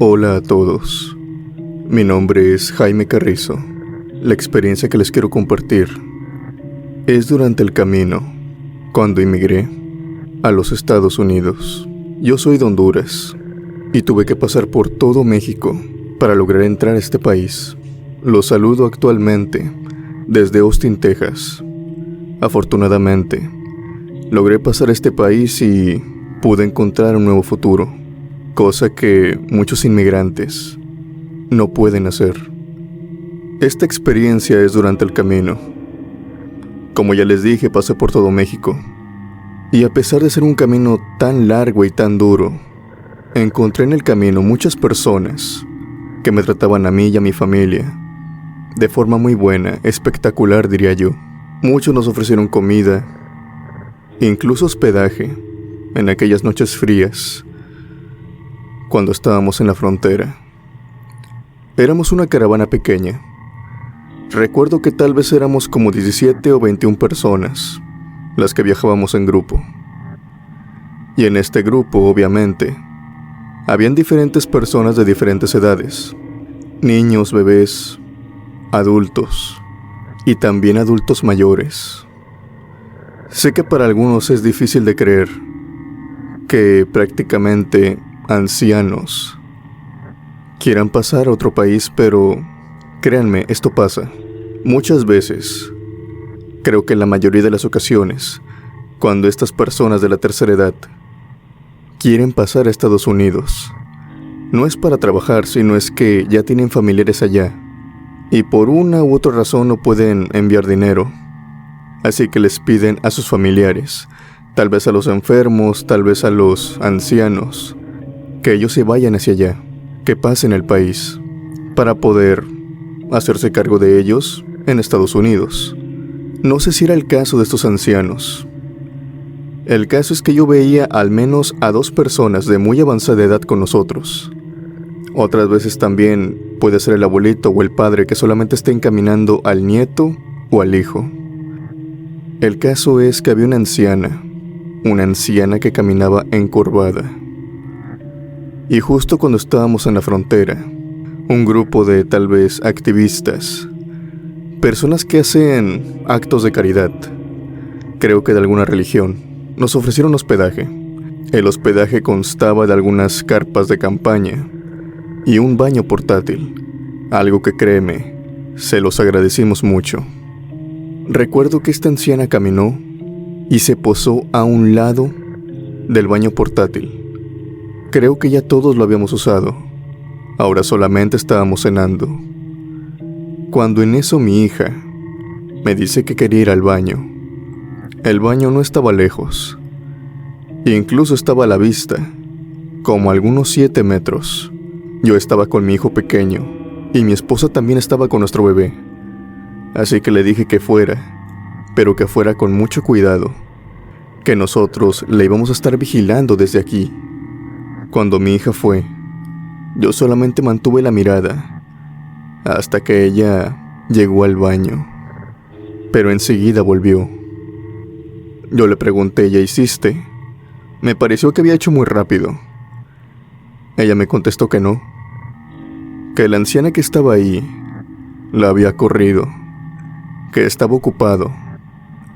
Hola a todos, mi nombre es Jaime Carrizo. La experiencia que les quiero compartir es durante el camino, cuando emigré a los Estados Unidos. Yo soy de Honduras y tuve que pasar por todo México para lograr entrar a este país. Los saludo actualmente desde Austin, Texas. Afortunadamente, logré pasar a este país y pude encontrar un nuevo futuro, cosa que muchos inmigrantes no pueden hacer. Esta experiencia es durante el camino. Como ya les dije, pasé por todo México. Y a pesar de ser un camino tan largo y tan duro, encontré en el camino muchas personas que me trataban a mí y a mi familia de forma muy buena, espectacular diría yo. Muchos nos ofrecieron comida, incluso hospedaje, en aquellas noches frías, cuando estábamos en la frontera. Éramos una caravana pequeña. Recuerdo que tal vez éramos como 17 o 21 personas las que viajábamos en grupo. Y en este grupo, obviamente, habían diferentes personas de diferentes edades. Niños, bebés, adultos y también adultos mayores. Sé que para algunos es difícil de creer que prácticamente ancianos quieran pasar a otro país, pero créanme, esto pasa. Muchas veces, creo que en la mayoría de las ocasiones, cuando estas personas de la tercera edad quieren pasar a Estados Unidos, no es para trabajar, sino es que ya tienen familiares allá y por una u otra razón no pueden enviar dinero. Así que les piden a sus familiares, tal vez a los enfermos, tal vez a los ancianos, que ellos se vayan hacia allá, que pasen el país, para poder hacerse cargo de ellos en Estados Unidos. No sé si era el caso de estos ancianos. El caso es que yo veía al menos a 2 personas de muy avanzada edad con nosotros. Otras veces también puede ser el abuelito o el padre que solamente está encaminando al nieto o al hijo. El caso es que había una anciana que caminaba encorvada. Y justo cuando estábamos en la frontera, un grupo de tal vez activistas, personas que hacen actos de caridad, creo que de alguna religión, nos ofrecieron hospedaje. El hospedaje constaba de algunas carpas de campaña y un baño portátil, algo que créeme, se los agradecimos mucho. Recuerdo que esta anciana caminó y se posó a un lado del baño portátil. Creo que ya todos lo habíamos usado. Ahora solamente estábamos cenando. Cuando en eso mi hija me dice que quería ir al baño. El baño no estaba lejos. Incluso estaba a la vista, como a algunos 7 metros. Yo estaba con mi hijo pequeño y mi esposa también estaba con nuestro bebé. Así que le dije que fuera, pero que fuera con mucho cuidado, que nosotros le íbamos a estar vigilando desde aquí. Cuando mi hija fue, yo solamente mantuve la mirada hasta que ella llegó al baño, pero enseguida volvió. Yo le pregunté, ¿ya hiciste? Me pareció que había hecho muy rápido. Ella me contestó que no, que la anciana que estaba ahí la había corrido, que estaba ocupado.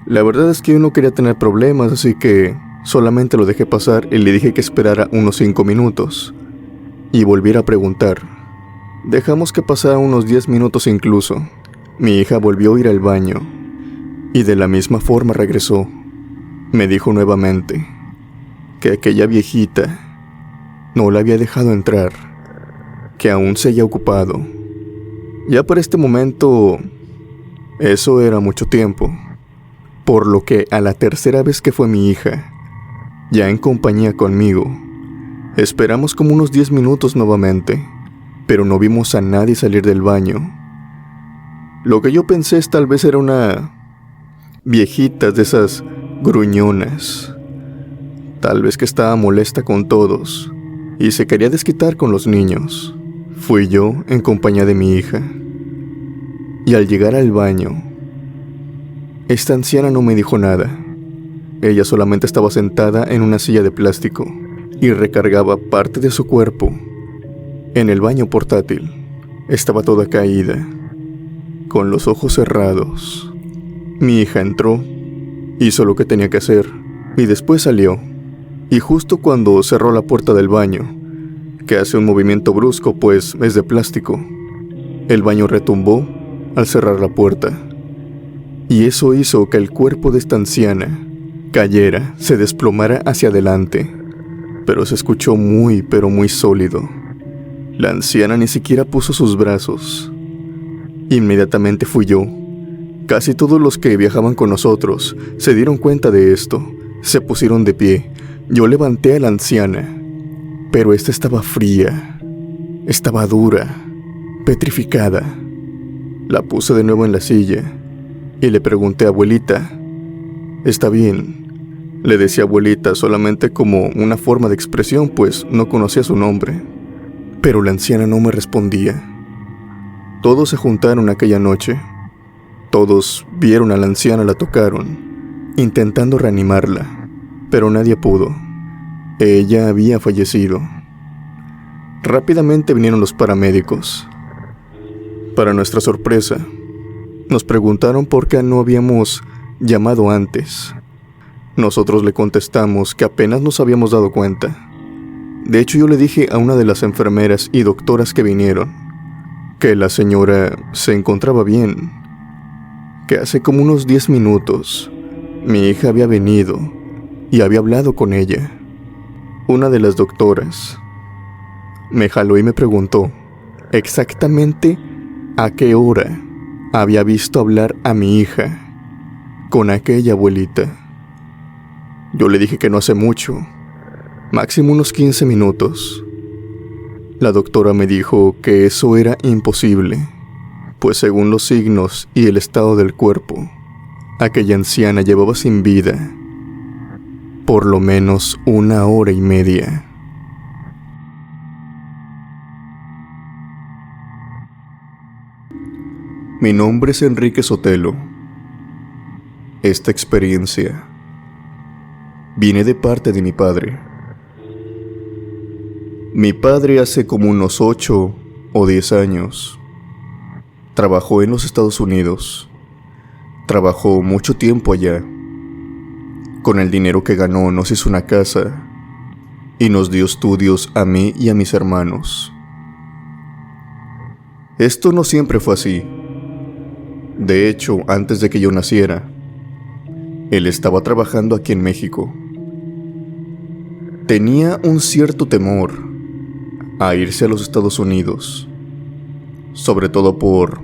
La verdad es que yo no quería tener problemas, así que solamente lo dejé pasar y le dije que esperara unos 5 minutos y volviera a preguntar. Dejamos que pasara unos 10 minutos incluso. Mi hija volvió a ir al baño y de la misma forma regresó. Me dijo nuevamente que aquella viejita no la había dejado entrar, que aún seguía ocupado. Ya para este momento, eso era mucho tiempo, por lo que a la tercera vez que fue mi hija, ya en compañía conmigo, esperamos como unos 10 minutos nuevamente, pero no vimos a nadie salir del baño. Lo que yo pensé es tal vez era una viejita de esas gruñonas, tal vez que estaba molesta con todos y se quería desquitar con los niños. Fui yo en compañía de mi hija. Y al llegar al baño, esta anciana no me dijo nada. Ella solamente estaba sentada en una silla de plástico y recargaba parte de su cuerpo En el baño portátil estaba toda caída, con los ojos cerrados. Mi hija entró, hizo lo que tenía que hacer y después salió. Y justo cuando cerró la puerta del baño, que hace un movimiento brusco pues es de plástico, el baño retumbó al cerrar la puerta. Y eso hizo que el cuerpo de esta anciana cayera, se desplomara hacia adelante, pero se escuchó muy pero muy sólido. La anciana ni siquiera puso sus brazos. Inmediatamente fui yo. Casi todos los que viajaban con nosotros se dieron cuenta de esto, se pusieron de pie. Yo levanté a la anciana, pero esta estaba fría, estaba dura, petrificada. La puse de nuevo en la silla y le pregunté: abuelita, ¿está bien? Le decía abuelita solamente como una forma de expresión, pues no conocía su nombre. Pero la anciana no me respondía. Todos se juntaron aquella noche. Todos vieron a la anciana, la tocaron, intentando reanimarla, pero nadie pudo. Ella había fallecido. Rápidamente vinieron los paramédicos. Para nuestra sorpresa, nos preguntaron por qué no habíamos llamado antes. Nosotros le contestamos que apenas nos habíamos dado cuenta. De hecho, yo le dije a una de las enfermeras y doctoras que vinieron que la señora se encontraba bien, que hace como unos 10 minutos mi hija había venido y había hablado con ella. Una de las doctoras me jaló y me preguntó exactamente a qué hora había visto hablar a mi hija con aquella abuelita. Yo le dije que no hace mucho, máximo unos 15 minutos. La doctora me dijo que eso era imposible, pues según los signos y el estado del cuerpo, aquella anciana llevaba sin vida por lo menos 1 hora y media. Mi nombre es Enrique Sotelo. Esta experiencia viene de parte de mi padre. Mi padre hace como unos 8 o 10 años trabajó en los Estados Unidos. Trabajó mucho tiempo allá. Con el dinero que ganó nos hizo una casa y nos dio estudios a mí y a mis hermanos. Esto no siempre fue así. De hecho, antes de que yo naciera, él estaba trabajando aquí en México. Tenía un cierto temor a irse a los Estados Unidos, sobre todo por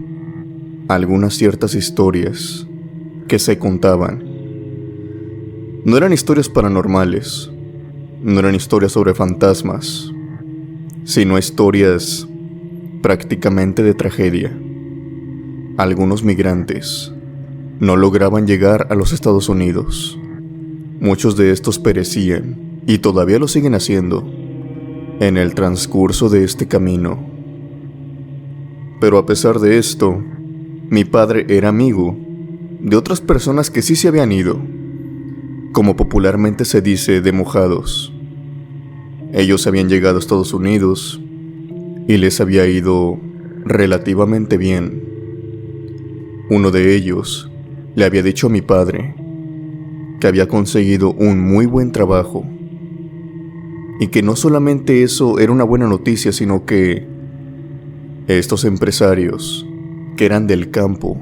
algunas ciertas historias que se contaban. No eran historias paranormales, no eran historias sobre fantasmas, sino historias prácticamente de tragedia. Algunos migrantes no lograban llegar a los Estados Unidos. Muchos de estos perecían, y todavía lo siguen haciendo, en el transcurso de este camino. Pero a pesar de esto, mi padre era amigo de otras personas que sí se habían ido, como popularmente se dice, de mojados. Ellos habían llegado a Estados Unidos y les había ido relativamente bien. Uno de ellos le había dicho a mi padre que había conseguido un muy buen trabajo y que no solamente eso era una buena noticia, sino que estos empresarios, que eran del campo,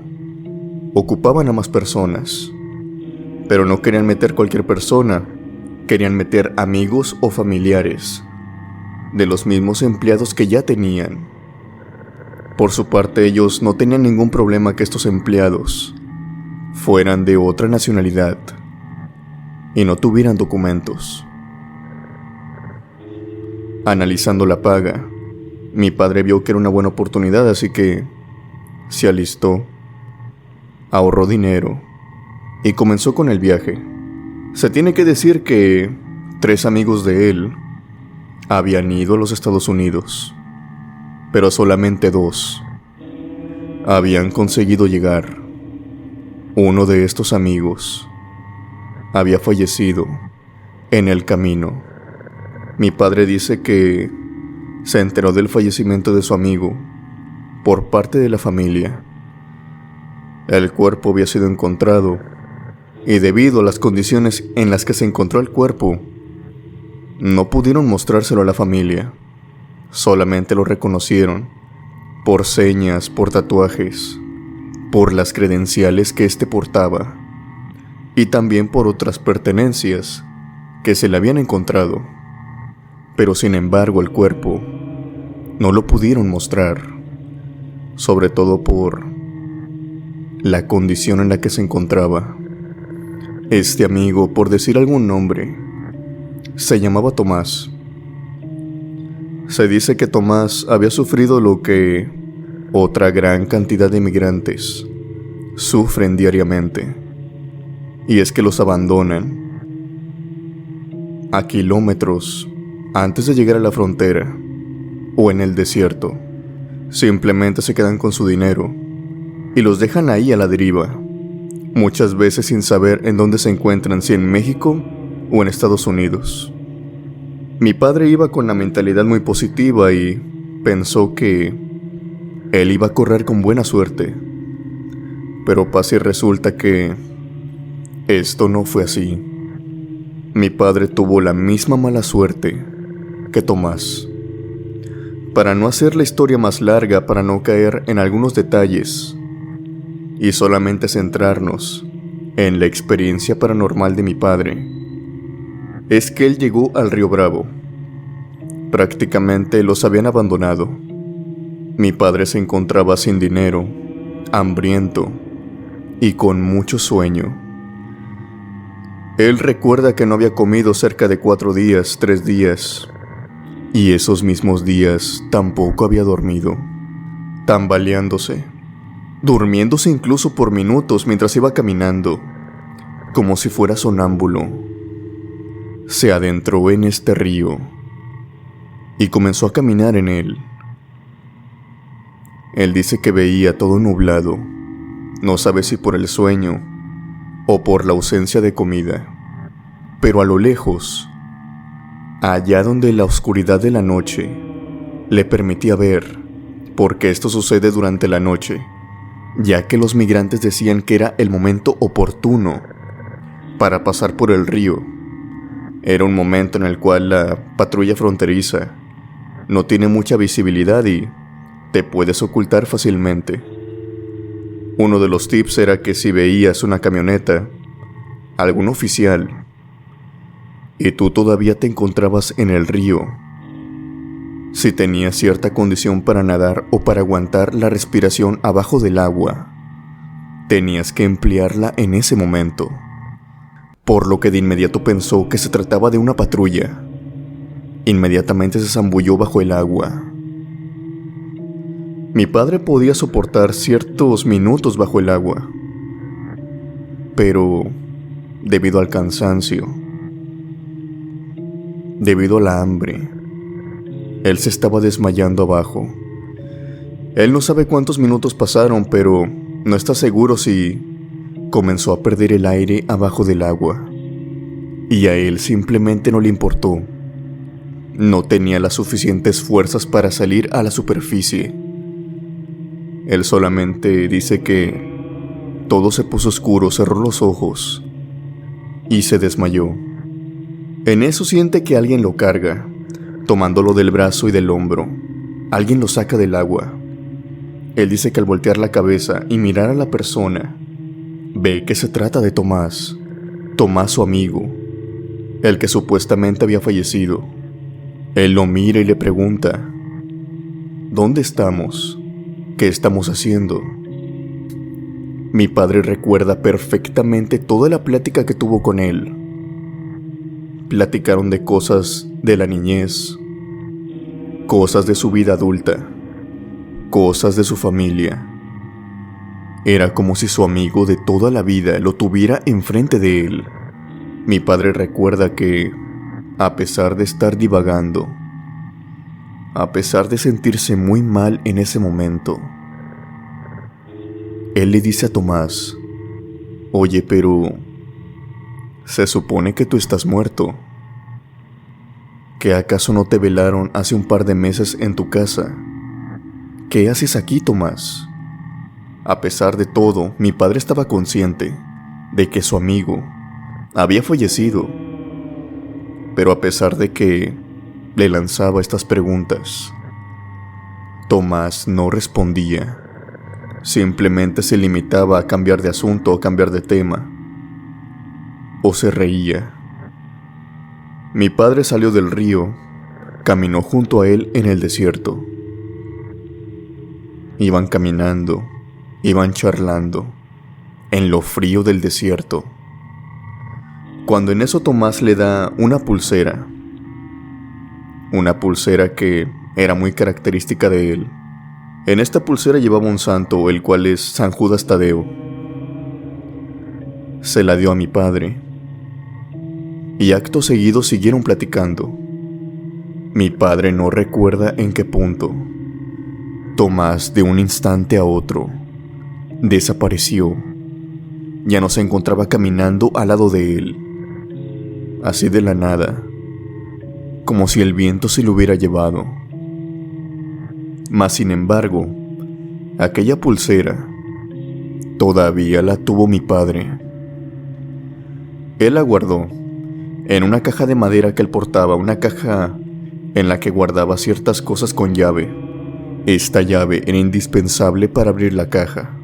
ocupaban a más personas, pero no querían meter cualquier persona, querían meter amigos o familiares de los mismos empleados que ya tenían. Por su parte, ellos no tenían ningún problema que estos empleados fueran de otra nacionalidad y no tuvieran documentos. Analizando la paga, mi padre vio que era una buena oportunidad, así que se alistó, ahorró dinero y comenzó con el viaje. Se tiene que decir que 3 amigos de él habían ido a los Estados Unidos, pero solamente 2 habían conseguido llegar. Uno de estos amigos había fallecido en el camino. Mi padre dice que se enteró del fallecimiento de su amigo por parte de la familia. El cuerpo había sido encontrado y debido a las condiciones en las que se encontró el cuerpo, no pudieron mostrárselo a la familia. Solamente lo reconocieron por señas, por tatuajes, por las credenciales que éste portaba y también por otras pertenencias que se le habían encontrado. Pero sin embargo el cuerpo no lo pudieron mostrar, sobre todo por la condición en la que se encontraba. Este amigo, por decir algún nombre, se llamaba Tomás. Se dice que Tomás había sufrido lo que otra gran cantidad de inmigrantes sufren diariamente, y es que los abandonan a kilómetros antes de llegar a la frontera o en el desierto. Simplemente se quedan con su dinero y los dejan ahí a la deriva, muchas veces sin saber en dónde se encuentran, si en México o en Estados Unidos. Mi padre iba con la mentalidad muy positiva y pensó que él iba a correr con buena suerte. Pero pasa y resulta que esto no fue así. Mi padre tuvo la misma mala suerte que Tomás. Para no hacer la historia más larga, para no caer en algunos detalles y solamente centrarnos en la experiencia paranormal de mi padre, es que él llegó al Río Bravo. Prácticamente los habían abandonado. Mi padre se encontraba sin dinero, hambriento y con mucho sueño. Él recuerda que no había comido cerca de 4 días, 3 días, y esos mismos días tampoco había dormido, tambaleándose, durmiéndose incluso por minutos mientras iba caminando, como si fuera sonámbulo. Se adentró en este río y comenzó a caminar en él. Él dice que veía todo nublado, no sabe si por el sueño o por la ausencia de comida, pero a lo lejos, allá donde la oscuridad de la noche le permitía ver, porque esto sucede durante la noche, ya que los migrantes decían que era el momento oportuno para pasar por el río. Era un momento en el cual la patrulla fronteriza no tiene mucha visibilidad y te puedes ocultar fácilmente. Uno de los tips era que si veías una camioneta, algún oficial, y tú todavía te encontrabas en el río, si tenías cierta condición para nadar o para aguantar la respiración abajo del agua, tenías que emplearla en ese momento. Por lo que de inmediato pensó que se trataba de una patrulla. Inmediatamente se zambulló bajo el agua. Mi padre podía soportar ciertos minutos bajo el agua, pero debido al cansancio, debido a la hambre, él se estaba desmayando abajo. Él no sabe cuántos minutos pasaron, pero no está seguro si comenzó a perder el aire abajo del agua, y a él simplemente no le importó. No tenía las suficientes fuerzas para salir a la superficie. Él solamente dice que todo se puso oscuro, cerró los ojos y se desmayó. En eso siente que alguien lo carga, tomándolo del brazo y del hombro. Alguien lo saca del agua. Él dice que al voltear la cabeza y mirar a la persona, ve que se trata de Tomás, su amigo, el que supuestamente había fallecido. Él lo mira y le pregunta: ¿dónde estamos? ¿Qué estamos haciendo? Mi padre recuerda perfectamente toda la plática que tuvo con él. Platicaron de cosas de la niñez, cosas de su vida adulta, cosas de su familia. Era como si su amigo de toda la vida lo tuviera enfrente de él. Mi padre recuerda que, a pesar de estar divagando, a pesar de sentirse muy mal en ese momento, él le dice a Tomás: oye, pero se supone que tú estás muerto. ¿Que acaso no te velaron hace un par de meses en tu casa? ¿Qué haces aquí, Tomás? A pesar de todo, mi padre estaba consciente de que su amigo había fallecido. Pero a pesar de que le lanzaba estas preguntas, Tomás no respondía. Simplemente se limitaba a cambiar de asunto o cambiar de tema. O se reía. Mi padre salió del río, caminó junto a él en el desierto. Iban caminando, iban charlando, en lo frío del desierto. Cuando en eso Tomás le da una pulsera que era muy característica de él. En esta pulsera llevaba un santo, el cual es San Judas Tadeo. Se la dio a mi padre. Y acto seguido siguieron platicando. Mi padre no recuerda en qué punto. Tomás, de un instante a otro, desapareció. Ya no se encontraba caminando al lado de él. Así de la nada, como si el viento se lo hubiera llevado. Mas sin embargo, aquella pulsera todavía la tuvo mi padre. Él la guardó en una caja de madera que él portaba, una caja en la que guardaba ciertas cosas con llave. Esta llave era indispensable para abrir la caja.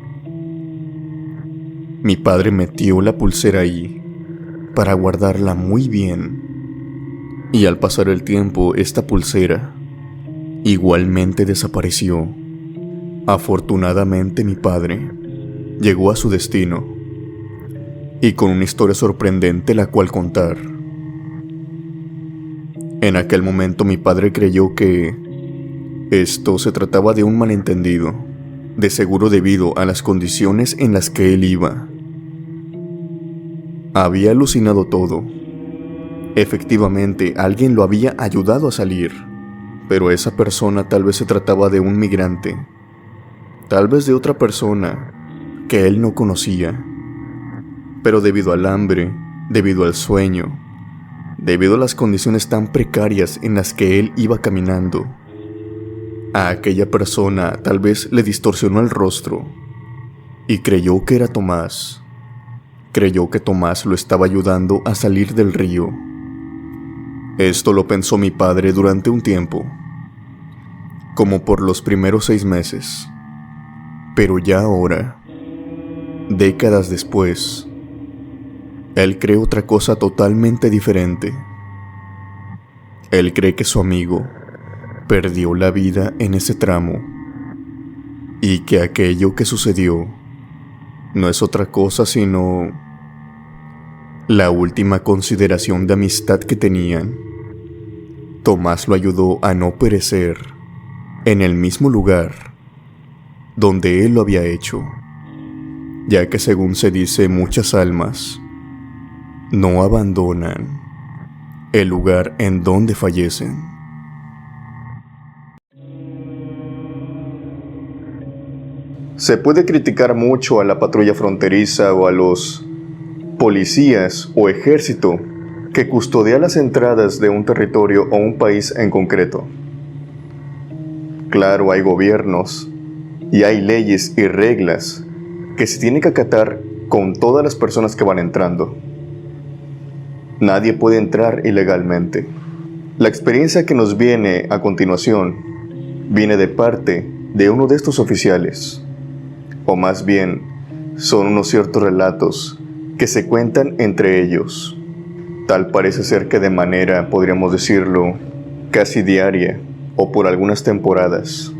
Mi padre metió la pulsera ahí para guardarla muy bien. Y al pasar el tiempo, esta pulsera igualmente desapareció. Afortunadamente mi padre llegó a su destino y con una historia sorprendente la cual contar. En aquel momento mi padre creyó que esto se trataba de un malentendido, de seguro debido a las condiciones en las que él iba. Había alucinado todo. Efectivamente, alguien lo había ayudado a salir, pero esa persona tal vez se trataba de un migrante, tal vez de otra persona que él no conocía. Pero debido al hambre, debido al sueño, debido a las condiciones tan precarias en las que él iba caminando, a aquella persona tal vez le distorsionó el rostro y creyó que era Tomás. Creyó que Tomás lo estaba ayudando a salir del río. Esto lo pensó mi padre durante un tiempo, como por los primeros 6 meses. Pero ya ahora, décadas después, él cree otra cosa totalmente diferente. Él cree que su amigo perdió la vida en ese tramo y que aquello que sucedió no es otra cosa sino la última consideración de amistad que tenían. Tomás lo ayudó a no perecer en el mismo lugar donde él lo había hecho, ya que según se dice, muchas almas no abandonan el lugar en donde fallecen. Se puede criticar mucho a la patrulla fronteriza o a los policías o ejército que custodia las entradas de un territorio o un país en concreto. Claro, hay gobiernos y hay leyes y reglas que se tienen que acatar con todas las personas que van entrando. Nadie puede entrar ilegalmente. La experiencia que nos viene a continuación viene de parte de uno de estos oficiales, o más bien son unos ciertos relatos que se cuentan entre ellos. Tal parece ser que de manera, podríamos decirlo, casi diaria o por algunas temporadas,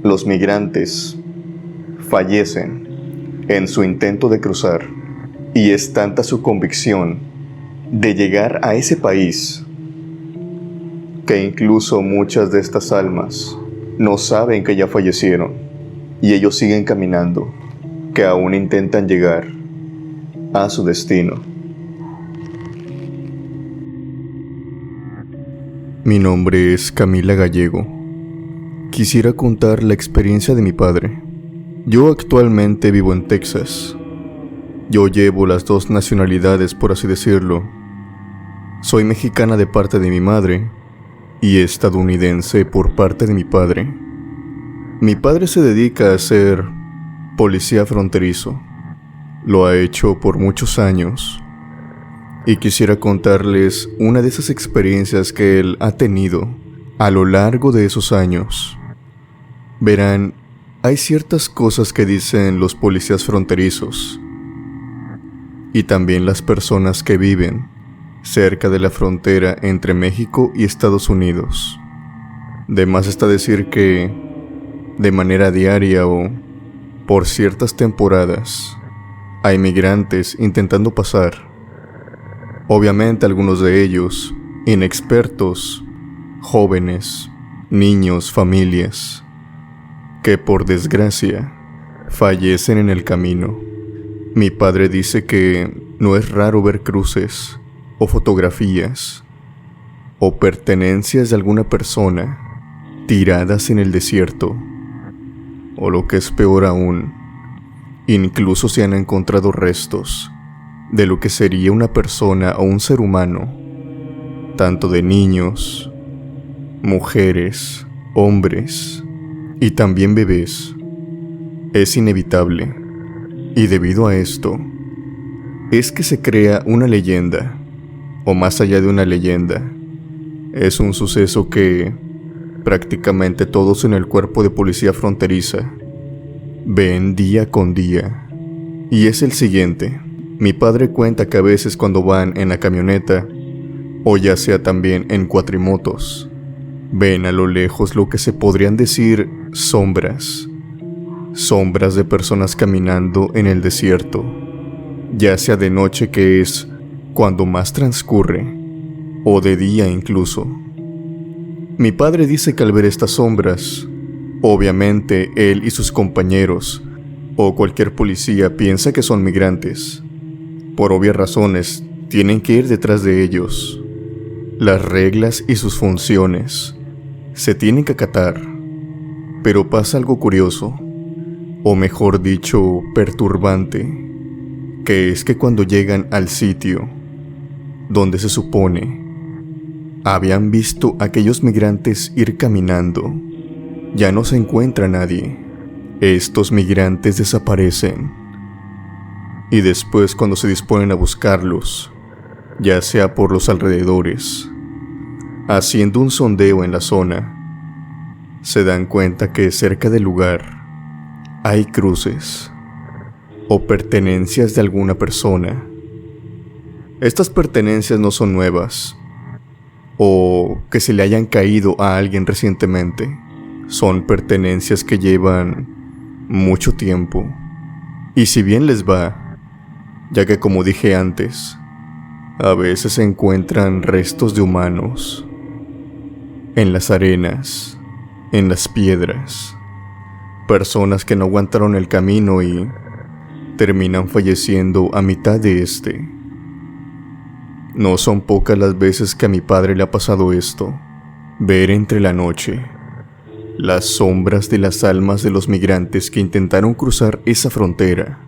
los migrantes fallecen en su intento de cruzar, y es tanta su convicción de llegar a ese país que incluso muchas de estas almas no saben que ya fallecieron y ellos siguen caminando, que aún intentan llegar a su destino. Mi nombre es Camila Gallego. Quisiera contar la experiencia de mi padre. Yo actualmente vivo en Texas. Yo llevo las 2 nacionalidades, por así decirlo. Soy mexicana de parte de mi madre y estadounidense por parte de mi padre. Mi padre se dedica a ser policía fronterizo. Lo ha hecho por muchos años. Y quisiera contarles una de esas experiencias que él ha tenido a lo largo de esos años. Verán, hay ciertas cosas que dicen los policías fronterizos y también las personas que viven cerca de la frontera entre México y Estados Unidos. De más está decir que, de manera diaria o por ciertas temporadas, hay migrantes intentando pasar. Obviamente algunos de ellos, inexpertos, jóvenes, niños, familias, que por desgracia fallecen en el camino. Mi padre dice que no es raro ver cruces o fotografías o pertenencias de alguna persona tiradas en el desierto, o lo que es peor aún, incluso se han encontrado restos de lo que sería una persona o un ser humano, tanto de niños, mujeres, hombres y también bebés. Es inevitable, y debido a esto, es que se crea una leyenda, o más allá de una leyenda, es un suceso que prácticamente todos en el cuerpo de policía fronteriza ven día con día, y es el siguiente. Mi padre cuenta que a veces cuando van en la camioneta, o ya sea también en cuatrimotos, ven a lo lejos lo que se podrían decir sombras de personas caminando en el desierto, ya sea de noche, que es cuando más transcurre, o de día incluso. Mi padre dice que al ver estas sombras, obviamente él y sus compañeros o cualquier policía piensa que son migrantes. Por obvias razones, tienen que ir detrás de ellos. Las reglas y sus funciones se tienen que acatar. Pero pasa algo curioso, o mejor dicho, perturbante, que es que cuando llegan al sitio donde se supone habían visto a aquellos migrantes ir caminando, ya no se encuentra nadie. Estos migrantes desaparecen. Y después, cuando se disponen a buscarlos, ya sea por los alrededores, haciendo un sondeo en la zona, se dan cuenta que cerca del lugar hay cruces o pertenencias de alguna persona. Estas pertenencias no son nuevas o que se le hayan caído a alguien recientemente. Son pertenencias que llevan mucho tiempo. Y si bien les va, ya que como dije antes, a veces se encuentran restos de humanos en las arenas, en las piedras, personas que no aguantaron el camino y terminan falleciendo a mitad de este. No son pocas las veces que a mi padre le ha pasado esto, ver entre la noche las sombras de las almas de los migrantes que intentaron cruzar esa frontera.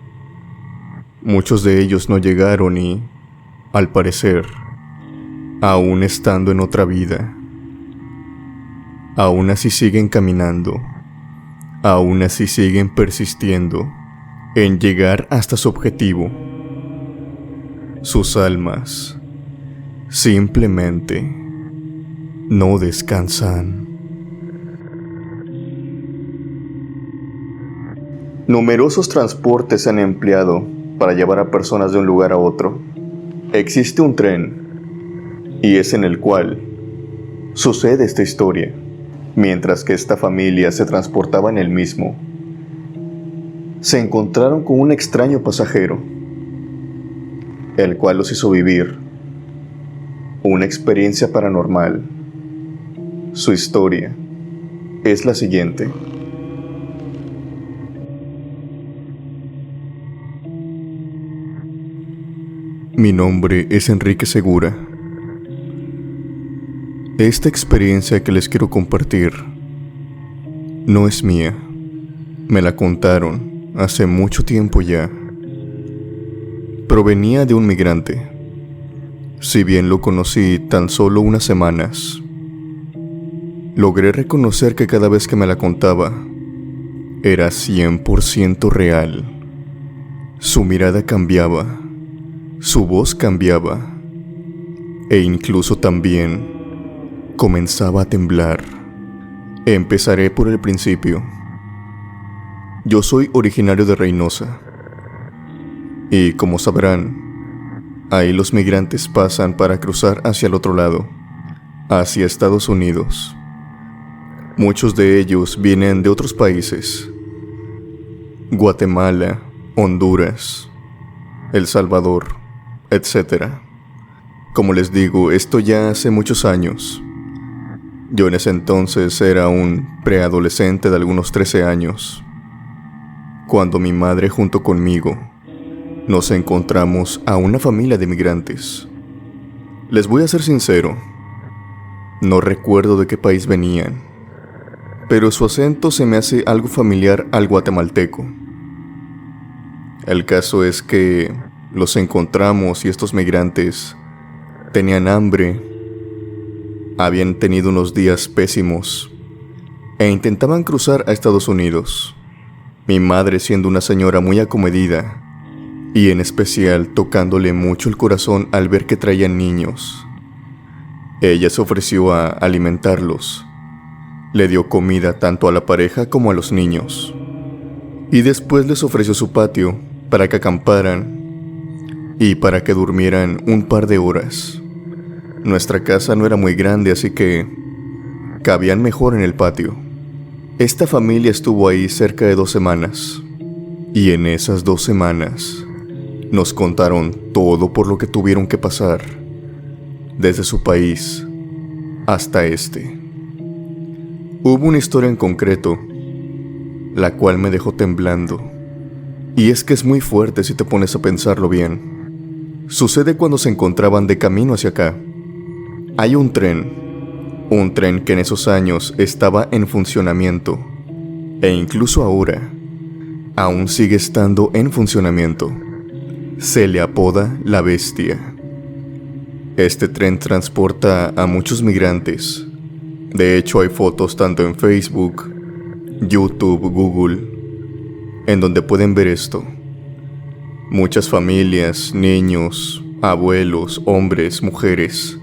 Muchos de ellos no llegaron y, al parecer, aún estando en otra vida, aún así siguen caminando, aún así siguen persistiendo en llegar hasta su objetivo. Sus almas simplemente no descansan. Numerosos transportes se han empleado para llevar a personas de un lugar a otro. Existe un tren, y es en el cual sucede esta historia. Mientras que esta familia se transportaba en el mismo, se encontraron con un extraño pasajero, el cual los hizo vivir una experiencia paranormal. Su historia es la siguiente. Mi nombre es Enrique Segura. Esta experiencia que les quiero compartir no es mía. Me la contaron hace mucho tiempo ya. Provenía de un migrante. Si bien lo conocí tan solo unas semanas, logré reconocer que cada vez que me la contaba, era 100% real. Su mirada cambiaba, su voz cambiaba, e incluso también comenzaba a temblar. Empezaré por el principio. Yo soy originario de Reynosa, y como sabrán, ahí los migrantes pasan para cruzar hacia el otro lado, hacia Estados Unidos. Muchos de ellos vienen de otros países: Guatemala, Honduras, El Salvador, etc. Como les digo, esto ya hace muchos años. Yo en ese entonces era un preadolescente de algunos 13 años, cuando mi madre junto conmigo nos encontramos a una familia de migrantes. Les voy a ser sincero, no recuerdo de qué país venían, pero su acento se me hace algo familiar al guatemalteco. El caso es que los encontramos y estos migrantes tenían hambre, habían tenido unos días pésimos e intentaban cruzar a Estados Unidos. Mi madre, siendo una señora muy acomedida y en especial tocándole mucho el corazón al ver que traían niños, ella se ofreció a alimentarlos. Le dio comida tanto a la pareja como a los niños, y después les ofreció su patio para que acamparan y para que durmieran un par de horas. Nuestra casa no era muy grande, así que cabían mejor en el patio. Esta familia estuvo ahí cerca de 2 semanas, y en esas 2 semanas nos contaron todo por lo que tuvieron que pasar, desde su país hasta este. Hubo una historia en concreto, la cual me dejó temblando, y es que es muy fuerte si te pones a pensarlo bien. Sucede cuando se encontraban de camino hacia acá. Hay un tren que en esos años estaba en funcionamiento, e incluso ahora, aún sigue estando en funcionamiento. Se le apoda La Bestia. Este tren transporta a muchos migrantes. De hecho, hay fotos tanto en Facebook, YouTube, Google, en donde pueden ver esto. Muchas familias, niños, abuelos, hombres, mujeres,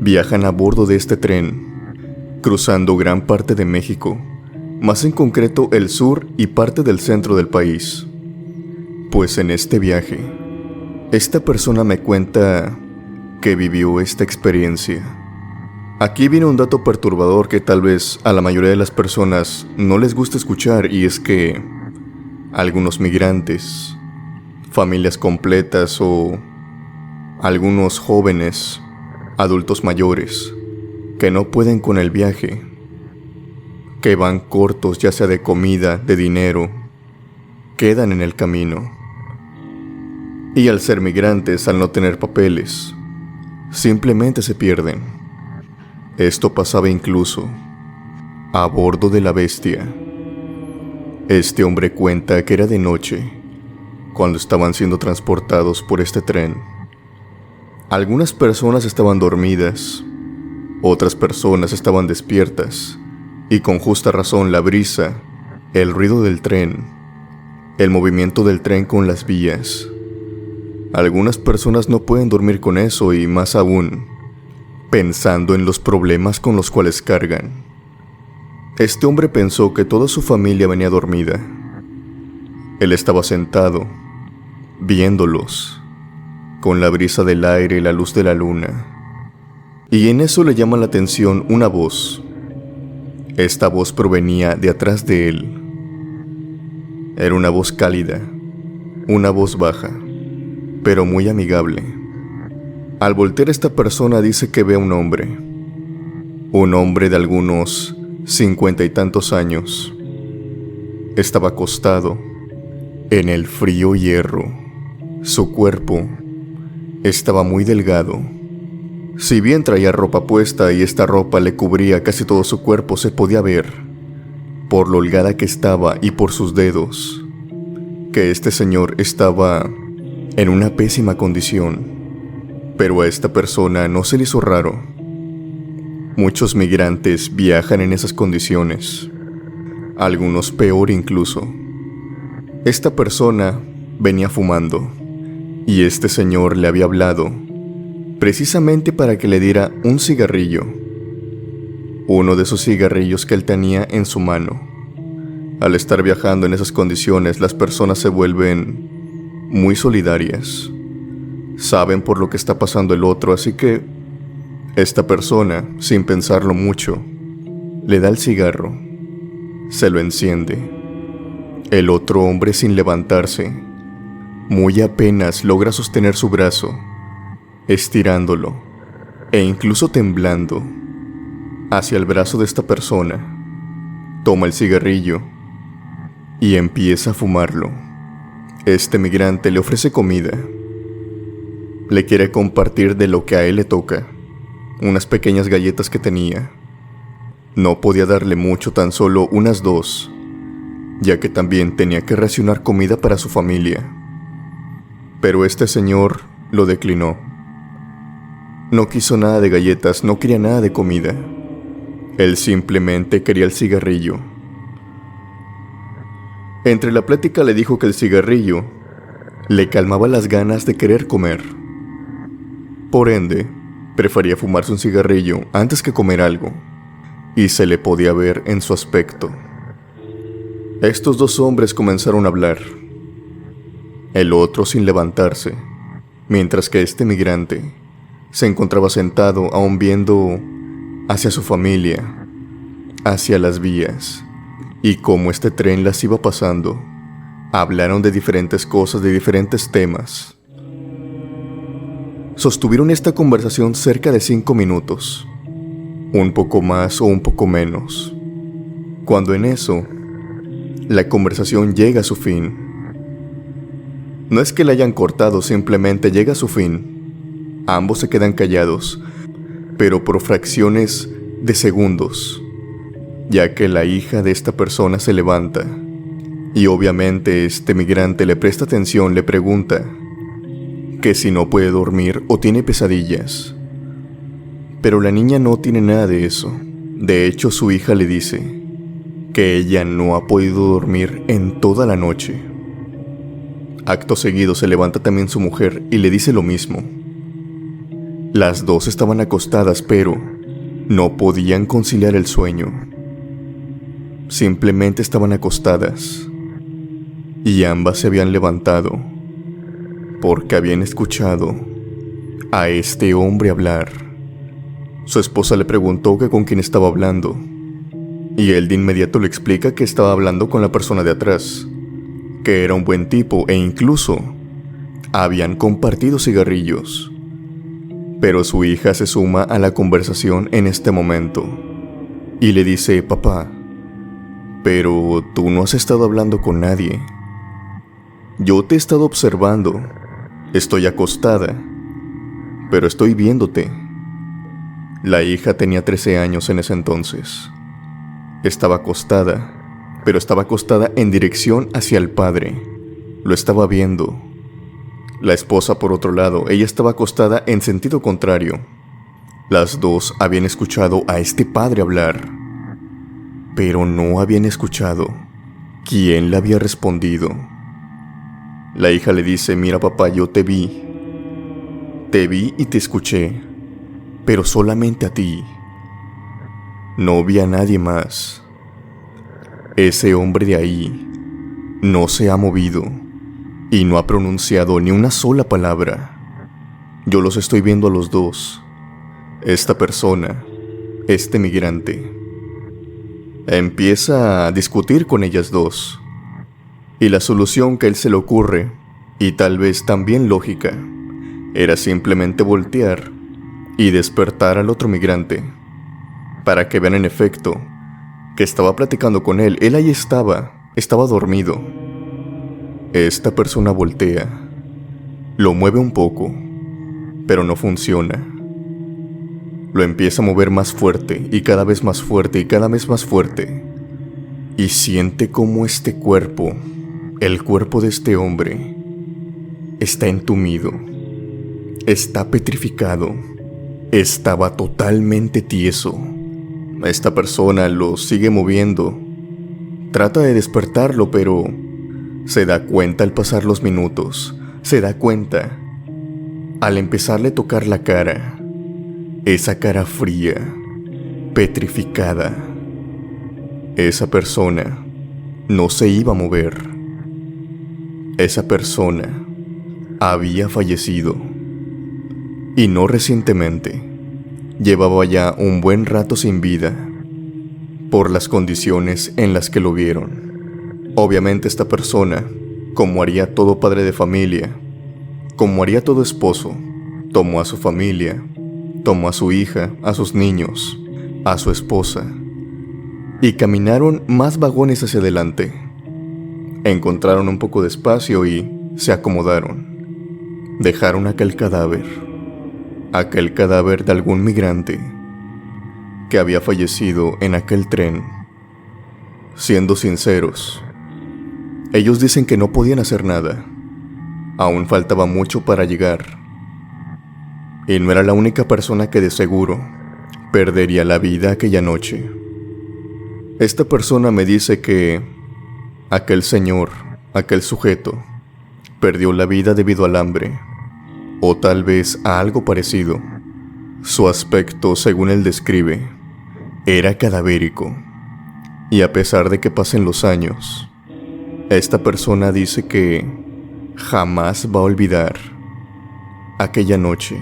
viajan a bordo de este tren, cruzando gran parte de México, más en concreto el sur y parte del centro del país. Pues en este viaje, esta persona me cuenta que vivió esta experiencia. Aquí viene un dato perturbador que tal vez a la mayoría de las personas no les gusta escuchar, y es que algunos migrantes, familias completas o algunos jóvenes, adultos mayores, que no pueden con el viaje, que van cortos ya sea de comida, de dinero, quedan en el camino. Y al ser migrantes, al no tener papeles, simplemente se pierden. Esto pasaba incluso a bordo de La Bestia. Este hombre cuenta que era de noche cuando estaban siendo transportados por este tren. Algunas personas estaban dormidas, otras personas estaban despiertas, y con justa razón la brisa, el ruido del tren, el movimiento del tren con las vías. Algunas personas no pueden dormir con eso, y más aún pensando en los problemas con los cuales cargan. Este hombre pensó que toda su familia venía dormida. Él estaba sentado, viéndolos, con la brisa del aire y la luz de la luna. Y en eso le llama la atención una voz. Esta voz provenía de atrás de él. Era una voz cálida, una voz baja, pero muy amigable. Al voltear, esta persona dice que ve a un hombre de algunos 50 y tantos años. Estaba acostado en el frío hierro. Su cuerpo estaba muy delgado. Si bien traía ropa puesta y esta ropa le cubría casi todo su cuerpo, se podía ver, por lo holgada que estaba y por sus dedos, que este señor estaba en una pésima condición. Pero a esta persona no se le hizo raro. Muchos migrantes viajan en esas condiciones, algunos peor incluso. Esta persona venía fumando y este señor le había hablado precisamente para que le diera un cigarrillo, uno de esos cigarrillos que él tenía en su mano. Al estar viajando en esas condiciones, las personas se vuelven muy solidarias, saben por lo que está pasando el otro, así que esta persona, sin pensarlo mucho, le da el cigarro, se lo enciende. El otro hombre, sin levantarse, muy apenas logra sostener su brazo, estirándolo e incluso temblando hacia el brazo de esta persona. Toma el cigarrillo y empieza a fumarlo. Este migrante le ofrece comida. Le quiere compartir de lo que a él le toca, unas pequeñas galletas que tenía. No podía darle mucho, tan solo unas 2, ya que también tenía que racionar comida para su familia. Pero este señor lo declinó. No quiso nada de galletas, no quería nada de comida. Él simplemente quería el cigarrillo. Entre la plática le dijo que el cigarrillo le calmaba las ganas de querer comer. Por ende, prefería fumarse un cigarrillo antes que comer algo, y se le podía ver en su aspecto. Estos dos hombres comenzaron a hablar, el otro sin levantarse, mientras que este migrante se encontraba sentado aún viendo hacia su familia, hacia las vías, y cómo este tren las iba pasando. Hablaron de diferentes cosas, de diferentes temas. Sostuvieron esta conversación cerca de 5 minutos, un poco más o un poco menos, cuando en eso, la conversación llega a su fin. No es que la hayan cortado, simplemente llega a su fin. Ambos se quedan callados, pero por fracciones de segundos, ya que la hija de esta persona se levanta, y obviamente este migrante le presta atención, le pregunta que si no puede dormir o tiene pesadillas. Pero la niña no tiene nada de eso. De hecho, su hija le dice que ella no ha podido dormir en toda la noche. Acto seguido se levanta también su mujer y le dice lo mismo. Las dos estaban acostadas, pero no podían conciliar el sueño. Simplemente estaban acostadas, y ambas se habían levantado porque habían escuchado a este hombre hablar. Su esposa le preguntó que con quién estaba hablando, y él de inmediato le explica que estaba hablando con la persona de atrás, que era un buen tipo e incluso habían compartido cigarrillos. Pero su hija se suma a la conversación en este momento y le dice: papá, pero tú no has estado hablando con nadie. Yo te he estado observando. Estoy acostada, pero estoy viéndote. La hija tenía 13 años en ese entonces. Estaba acostada, pero estaba acostada en dirección hacia el padre. Lo estaba viendo. La esposa, por otro lado, ella estaba acostada en sentido contrario. Las dos habían escuchado a este padre hablar, pero no habían escuchado quién le había respondido. La hija le dice: mira papá, yo te vi y te escuché, pero solamente a ti. No vi a nadie más. Ese hombre de ahí no se ha movido y no ha pronunciado ni una sola palabra. Yo los estoy viendo a los dos. Esta persona, este migrante, empieza a discutir con ellas dos. Y la solución que a él se le ocurre, y tal vez también lógica, era simplemente voltear y despertar al otro migrante, para que vean en efecto que estaba platicando con él. Él ahí estaba dormido. Esta persona voltea, lo mueve un poco, pero no funciona. Lo empieza a mover más fuerte, y cada vez más fuerte, y cada vez más fuerte, y siente como este cuerpo, el cuerpo de este hombre, está entumido. Está petrificado. Estaba totalmente tieso. Esta persona lo sigue moviendo. Trata de despertarlo, pero se da cuenta al pasar los minutos. Se da cuenta al empezarle a tocar la cara. Esa cara fría, petrificada. Esa persona no se iba a mover. Esa persona había fallecido. Y no recientemente. Llevaba ya un buen rato sin vida, por las condiciones en las que lo vieron. Obviamente esta persona, como haría todo padre de familia, como haría todo esposo, tomó a su familia, tomó a su hija, a sus niños, a su esposa, y caminaron más vagones hacia adelante. Encontraron un poco de espacio y se acomodaron. Dejaron aquel cadáver de algún migrante que había fallecido en aquel tren. Siendo sinceros, ellos dicen que no podían hacer nada. Aún faltaba mucho para llegar. Y no era la única persona que de seguro perdería la vida aquella noche. Esta persona me dice que aquel señor, aquel sujeto, perdió la vida debido al hambre, o tal vez a algo parecido. Su aspecto, según él describe, era cadavérico, y a pesar de que pasen los años, esta persona dice que jamás va a olvidar aquella noche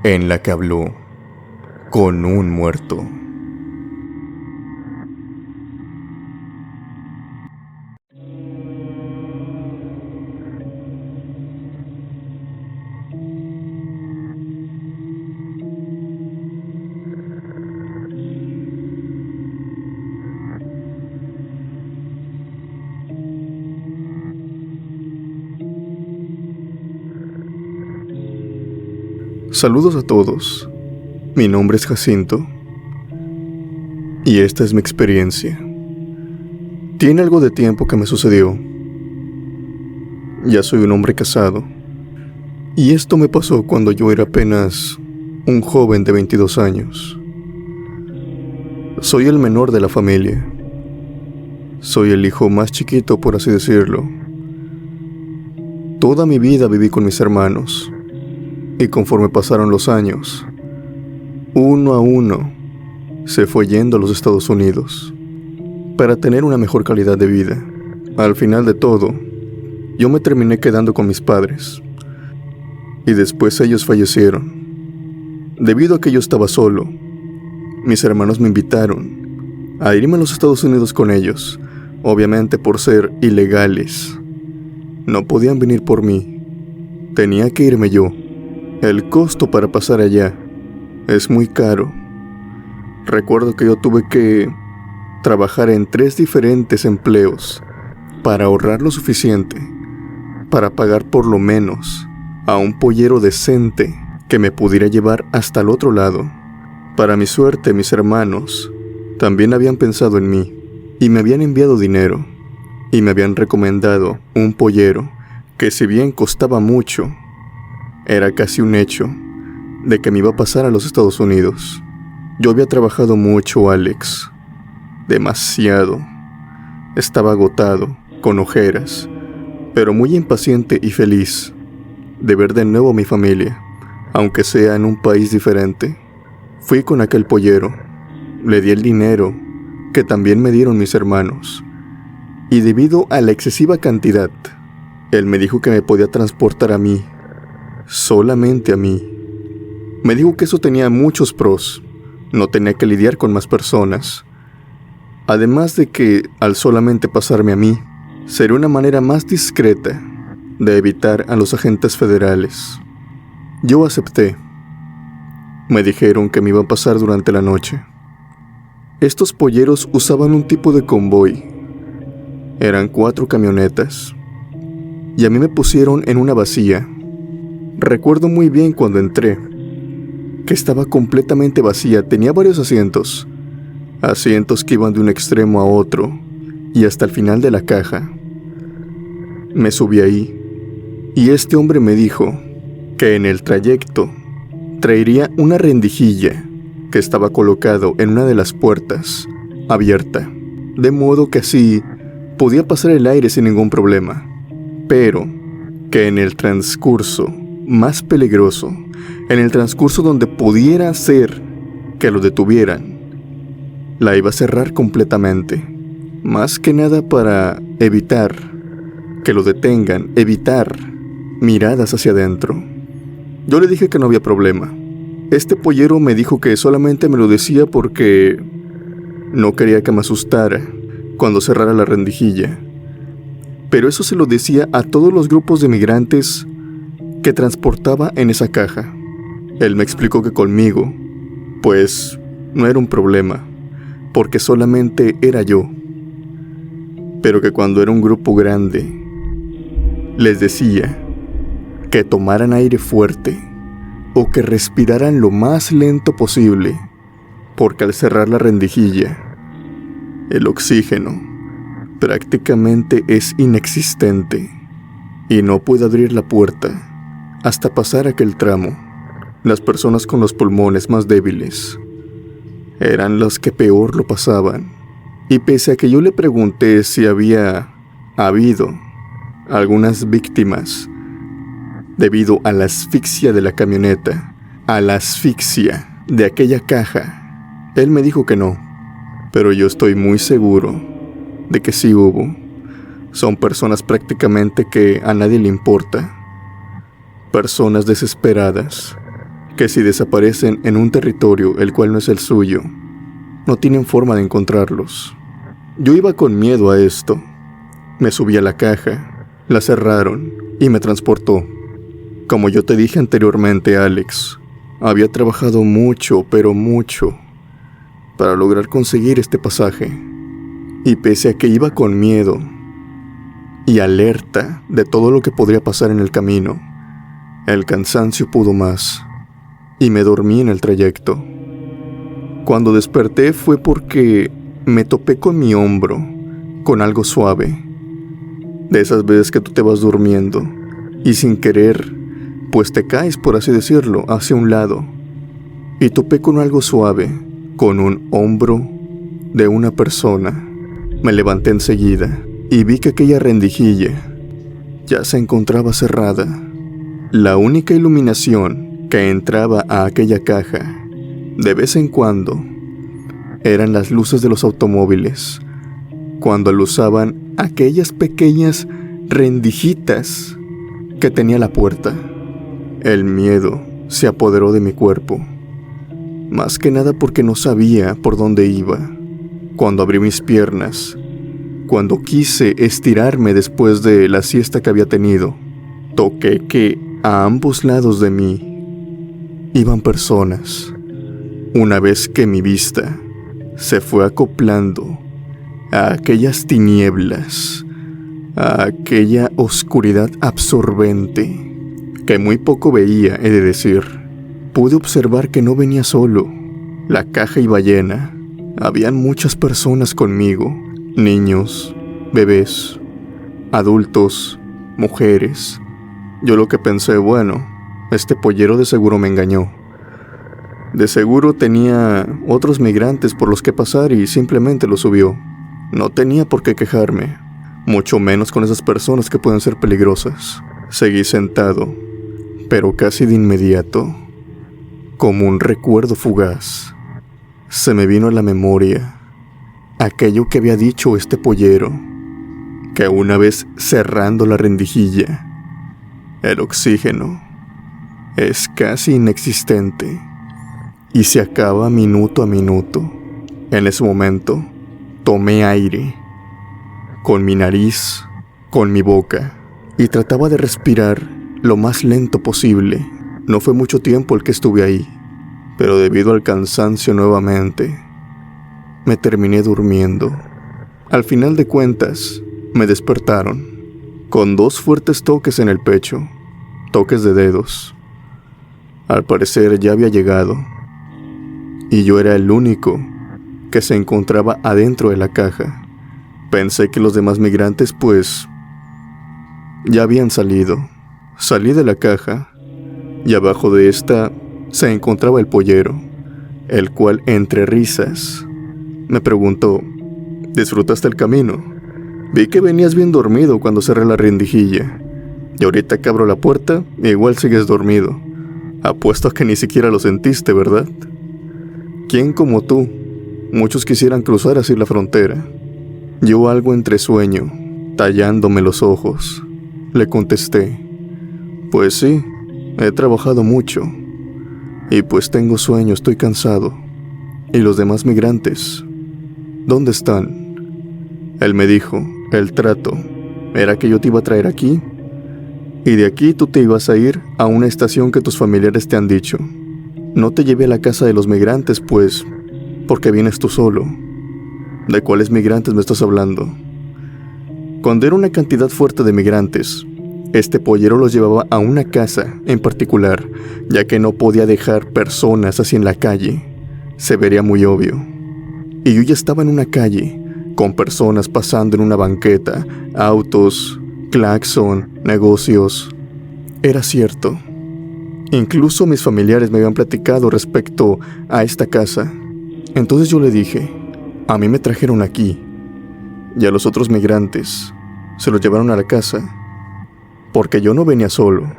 en la que habló con un muerto. Saludos a todos, mi nombre es Jacinto y esta es mi experiencia. Tiene algo de tiempo que me sucedió. Ya soy un hombre casado y esto me pasó cuando yo era apenas un joven de 22 años. Soy el menor de la familia. Soy el hijo más chiquito, por así decirlo. Toda mi vida viví con mis hermanos. Y conforme pasaron los años, uno a uno, se fue yendo a los Estados Unidos para tener una mejor calidad de vida. Al final de todo, yo me terminé quedando con mis padres. Y después ellos fallecieron. Debido a que yo estaba solo, mis hermanos me invitaron a irme a los Estados Unidos con ellos. Obviamente por ser ilegales. No podían venir por mí. Tenía que irme yo. El costo para pasar allá es muy caro. Recuerdo que yo tuve que trabajar en 3 diferentes empleos para ahorrar lo suficiente para pagar por lo menos a un pollero decente que me pudiera llevar hasta el otro lado. Para mi suerte, mis hermanos también habían pensado en mí y me habían enviado dinero y me habían recomendado un pollero que, si bien costaba mucho, era casi un hecho de que me iba a pasar a los Estados Unidos. Yo había trabajado mucho, Alex. Demasiado. Estaba agotado, con ojeras, pero muy impaciente y feliz de ver de nuevo a mi familia, aunque sea en un país diferente. Fui con aquel pollero, le di el dinero que también me dieron mis hermanos, y debido a la excesiva cantidad, él me dijo que me podía transportar a mí, solamente a mí. Me dijo que eso tenía muchos pros, no tenía que lidiar con más personas. Además de que, al solamente pasarme a mí, sería una manera más discreta de evitar a los agentes federales. Yo acepté. Me dijeron que me iba a pasar durante la noche. Estos polleros usaban un tipo de convoy. Eran 4 camionetas. Y a mí me pusieron en una vacía. Recuerdo muy bien cuando entré, que estaba completamente vacía. Tenía varios asientos que iban de un extremo a otro y hasta el final de la caja. Me subí ahí y este hombre me dijo que en el trayecto traería una rendijilla que estaba colocado en una de las puertas, abierta, de modo que así podía pasar el aire sin ningún problema, pero que en el transcurso más peligroso, en el transcurso donde pudiera ser que lo detuvieran, la iba a cerrar completamente, más que nada para evitar que lo detengan, evitar miradas hacia adentro. Yo le dije que no había problema. Este pollero me dijo que solamente me lo decía porque no quería que me asustara cuando cerrara la rendijilla. Pero eso se lo decía a todos los grupos de migrantes que transportaba en esa caja. Él me explicó que conmigo, pues, no era un problema, porque solamente era yo. Pero que cuando era un grupo grande, les decía que tomaran aire fuerte o que respiraran lo más lento posible, porque al cerrar la rendijilla, el oxígeno prácticamente es inexistente y no puede abrir la puerta hasta pasar aquel tramo. Las personas con los pulmones más débiles eran las que peor lo pasaban. Y pese a que yo le pregunté si había habido algunas víctimas debido a la asfixia de la camioneta, a la asfixia de aquella caja, él me dijo que no. Pero yo estoy muy seguro de que sí hubo. Son personas prácticamente que a nadie le importa. Personas desesperadas que si desaparecen en un territorio el cual no es el suyo, no tienen forma de encontrarlos. Yo iba con miedo a esto. Me subí a la caja, la cerraron y me transportó. Como yo te dije anteriormente, Alex, había trabajado mucho, pero mucho, para lograr conseguir este pasaje. Y pese a que iba con miedo y alerta de todo lo que podría pasar en el camino, el cansancio pudo más y me dormí en el trayecto. Cuando desperté fue porque me topé con mi hombro, con algo suave. De esas veces que tú te vas durmiendo y sin querer, pues te caes, por así decirlo, hacia un lado. Y topé con algo suave, con un hombro de una persona. Me levanté enseguida y vi que aquella rendijilla ya se encontraba cerrada. La única iluminación que entraba a aquella caja, de vez en cuando, eran las luces de los automóviles, cuando aluzaban aquellas pequeñas rendijitas que tenía la puerta. El miedo se apoderó de mi cuerpo, más que nada porque no sabía por dónde iba. Cuando abrí mis piernas, cuando quise estirarme después de la siesta que había tenido, toqué que a ambos lados de mí iban personas. Una vez que mi vista se fue acoplando a aquellas tinieblas, a aquella oscuridad absorbente, que muy poco veía, he de decir, pude observar que no venía solo. La caja iba llena. Habían muchas personas conmigo, niños, bebés, adultos, mujeres. Yo lo que pensé, bueno, este pollero de seguro me engañó. De seguro tenía otros migrantes por los que pasar y simplemente lo subió. No tenía por qué quejarme, mucho menos con esas personas que pueden ser peligrosas. Seguí sentado, pero casi de inmediato, como un recuerdo fugaz, se me vino a la memoria aquello que había dicho este pollero, que una vez cerrando la rendijilla, el oxígeno es casi inexistente y se acaba minuto a minuto. En ese momento, tomé aire, con mi nariz, con mi boca, y trataba de respirar lo más lento posible. No fue mucho tiempo el que estuve ahí, pero debido al cansancio nuevamente, me terminé durmiendo. Al final de cuentas, me despertaron, con 2 fuertes toques en el pecho, toques de dedos. Al parecer ya había llegado, y yo era el único que se encontraba adentro de la caja. Pensé que los demás migrantes, pues, ya habían salido. Salí de la caja y abajo de esta se encontraba el pollero, el cual, entre risas, me preguntó: ¿disfrutaste el camino? Vi que venías bien dormido cuando cerré la rendijilla, y ahorita que abro la puerta, igual sigues dormido. Apuesto a que ni siquiera lo sentiste, ¿verdad? ¿Quién como tú? Muchos quisieran cruzar así la frontera. Yo, algo entre sueño, tallándome los ojos, le contesté: pues sí, he trabajado mucho, y pues tengo sueño, estoy cansado. ¿Y los demás migrantes? ¿Dónde están? Él me dijo: el trato era que yo te iba a traer aquí, y de aquí tú te ibas a ir a una estación que tus familiares te han dicho. No te llevé a la casa de los migrantes, pues, porque vienes tú solo. ¿De cuáles migrantes me estás hablando? Cuando era una cantidad fuerte de migrantes, este pollero los llevaba a una casa en particular, ya que no podía dejar personas así en la calle. Se vería muy obvio. Y yo ya estaba en una calle, con personas pasando en una banqueta, autos, claxon, negocios. Era cierto. Incluso mis familiares me habían platicado respecto a esta casa. Entonces yo le dije: a mí me trajeron aquí, y a los otros migrantes se los llevaron a la casa, porque yo no venía solo.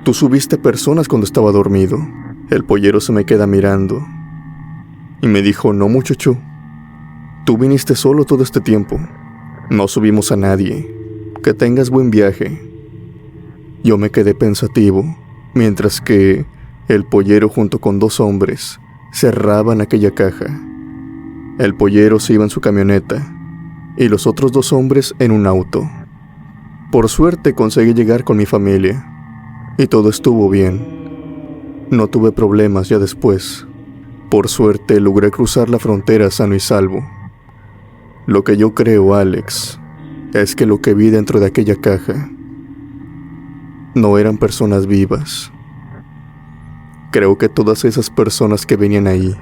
Tú subiste personas cuando estaba dormido. El pollero se me queda mirando y me dijo: no, muchacho, tú viniste solo todo este tiempo. No subimos a nadie. Que tengas buen viaje. Yo me quedé pensativo, mientras que el pollero junto con 2 hombres cerraban aquella caja. El pollero se iba en su camioneta y los otros 2 hombres en un auto. Por suerte conseguí llegar con mi familia y todo estuvo bien. No tuve problemas ya después. Por suerte logré cruzar la frontera sano y salvo. Lo que yo creo, Alex, es que lo que vi dentro de aquella caja no eran personas vivas. Creo que todas esas personas que venían ahí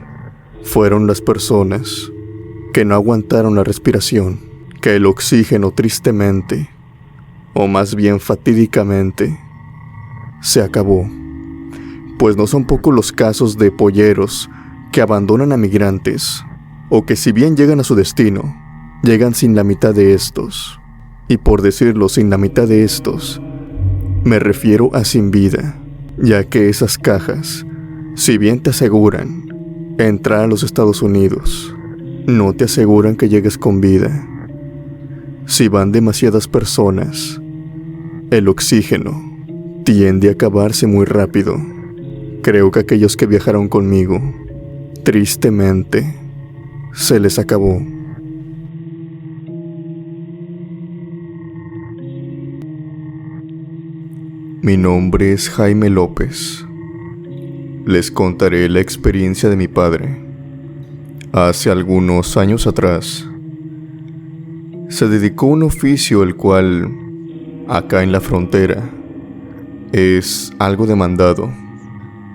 fueron las personas que no aguantaron la respiración, que el oxígeno tristemente, o más bien fatídicamente, se acabó. Pues no son pocos los casos de polleros que abandonan a migrantes, o que si bien llegan a su destino, llegan sin la mitad de estos. Y por decirlo, sin la mitad de estos, me refiero a sin vida, ya que esas cajas, si bien te aseguran entrar a los Estados Unidos, no te aseguran que llegues con vida. Si van demasiadas personas, el oxígeno tiende a acabarse muy rápido. Creo que aquellos que viajaron conmigo, tristemente, se les acabó. Mi nombre es Jaime López. Les contaré la experiencia de mi padre. Hace algunos años atrás, se dedicó a un oficio el cual, acá en la frontera, es algo demandado,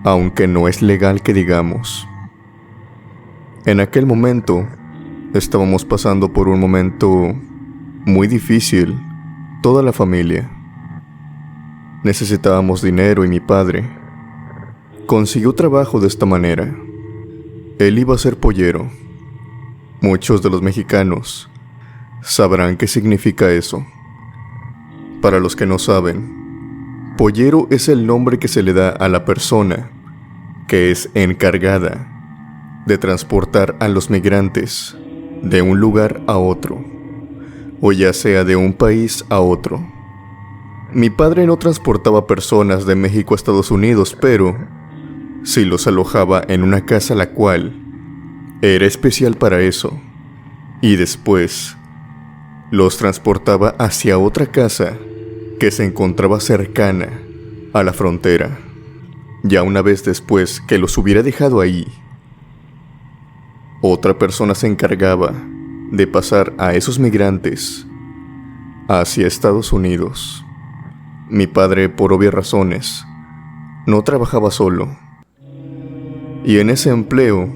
aunque no es legal que digamos. En aquel momento, estábamos pasando por un momento muy difícil, toda la familia. Necesitábamos dinero y mi padre consiguió trabajo de esta manera. Él iba a ser pollero. Muchos de los mexicanos sabrán qué significa eso. Para los que no saben, pollero es el nombre que se le da a la persona que es encargada de transportar a los migrantes de un lugar a otro, o ya sea de un país a otro. Mi padre no transportaba personas de México a Estados Unidos, pero sí los alojaba en una casa la cual era especial para eso, y después los transportaba hacia otra casa que se encontraba cercana a la frontera. Ya una vez después que los hubiera dejado ahí, otra persona se encargaba de pasar a esos migrantes hacia Estados Unidos. Mi padre, por obvias razones, no trabajaba solo, y en ese empleo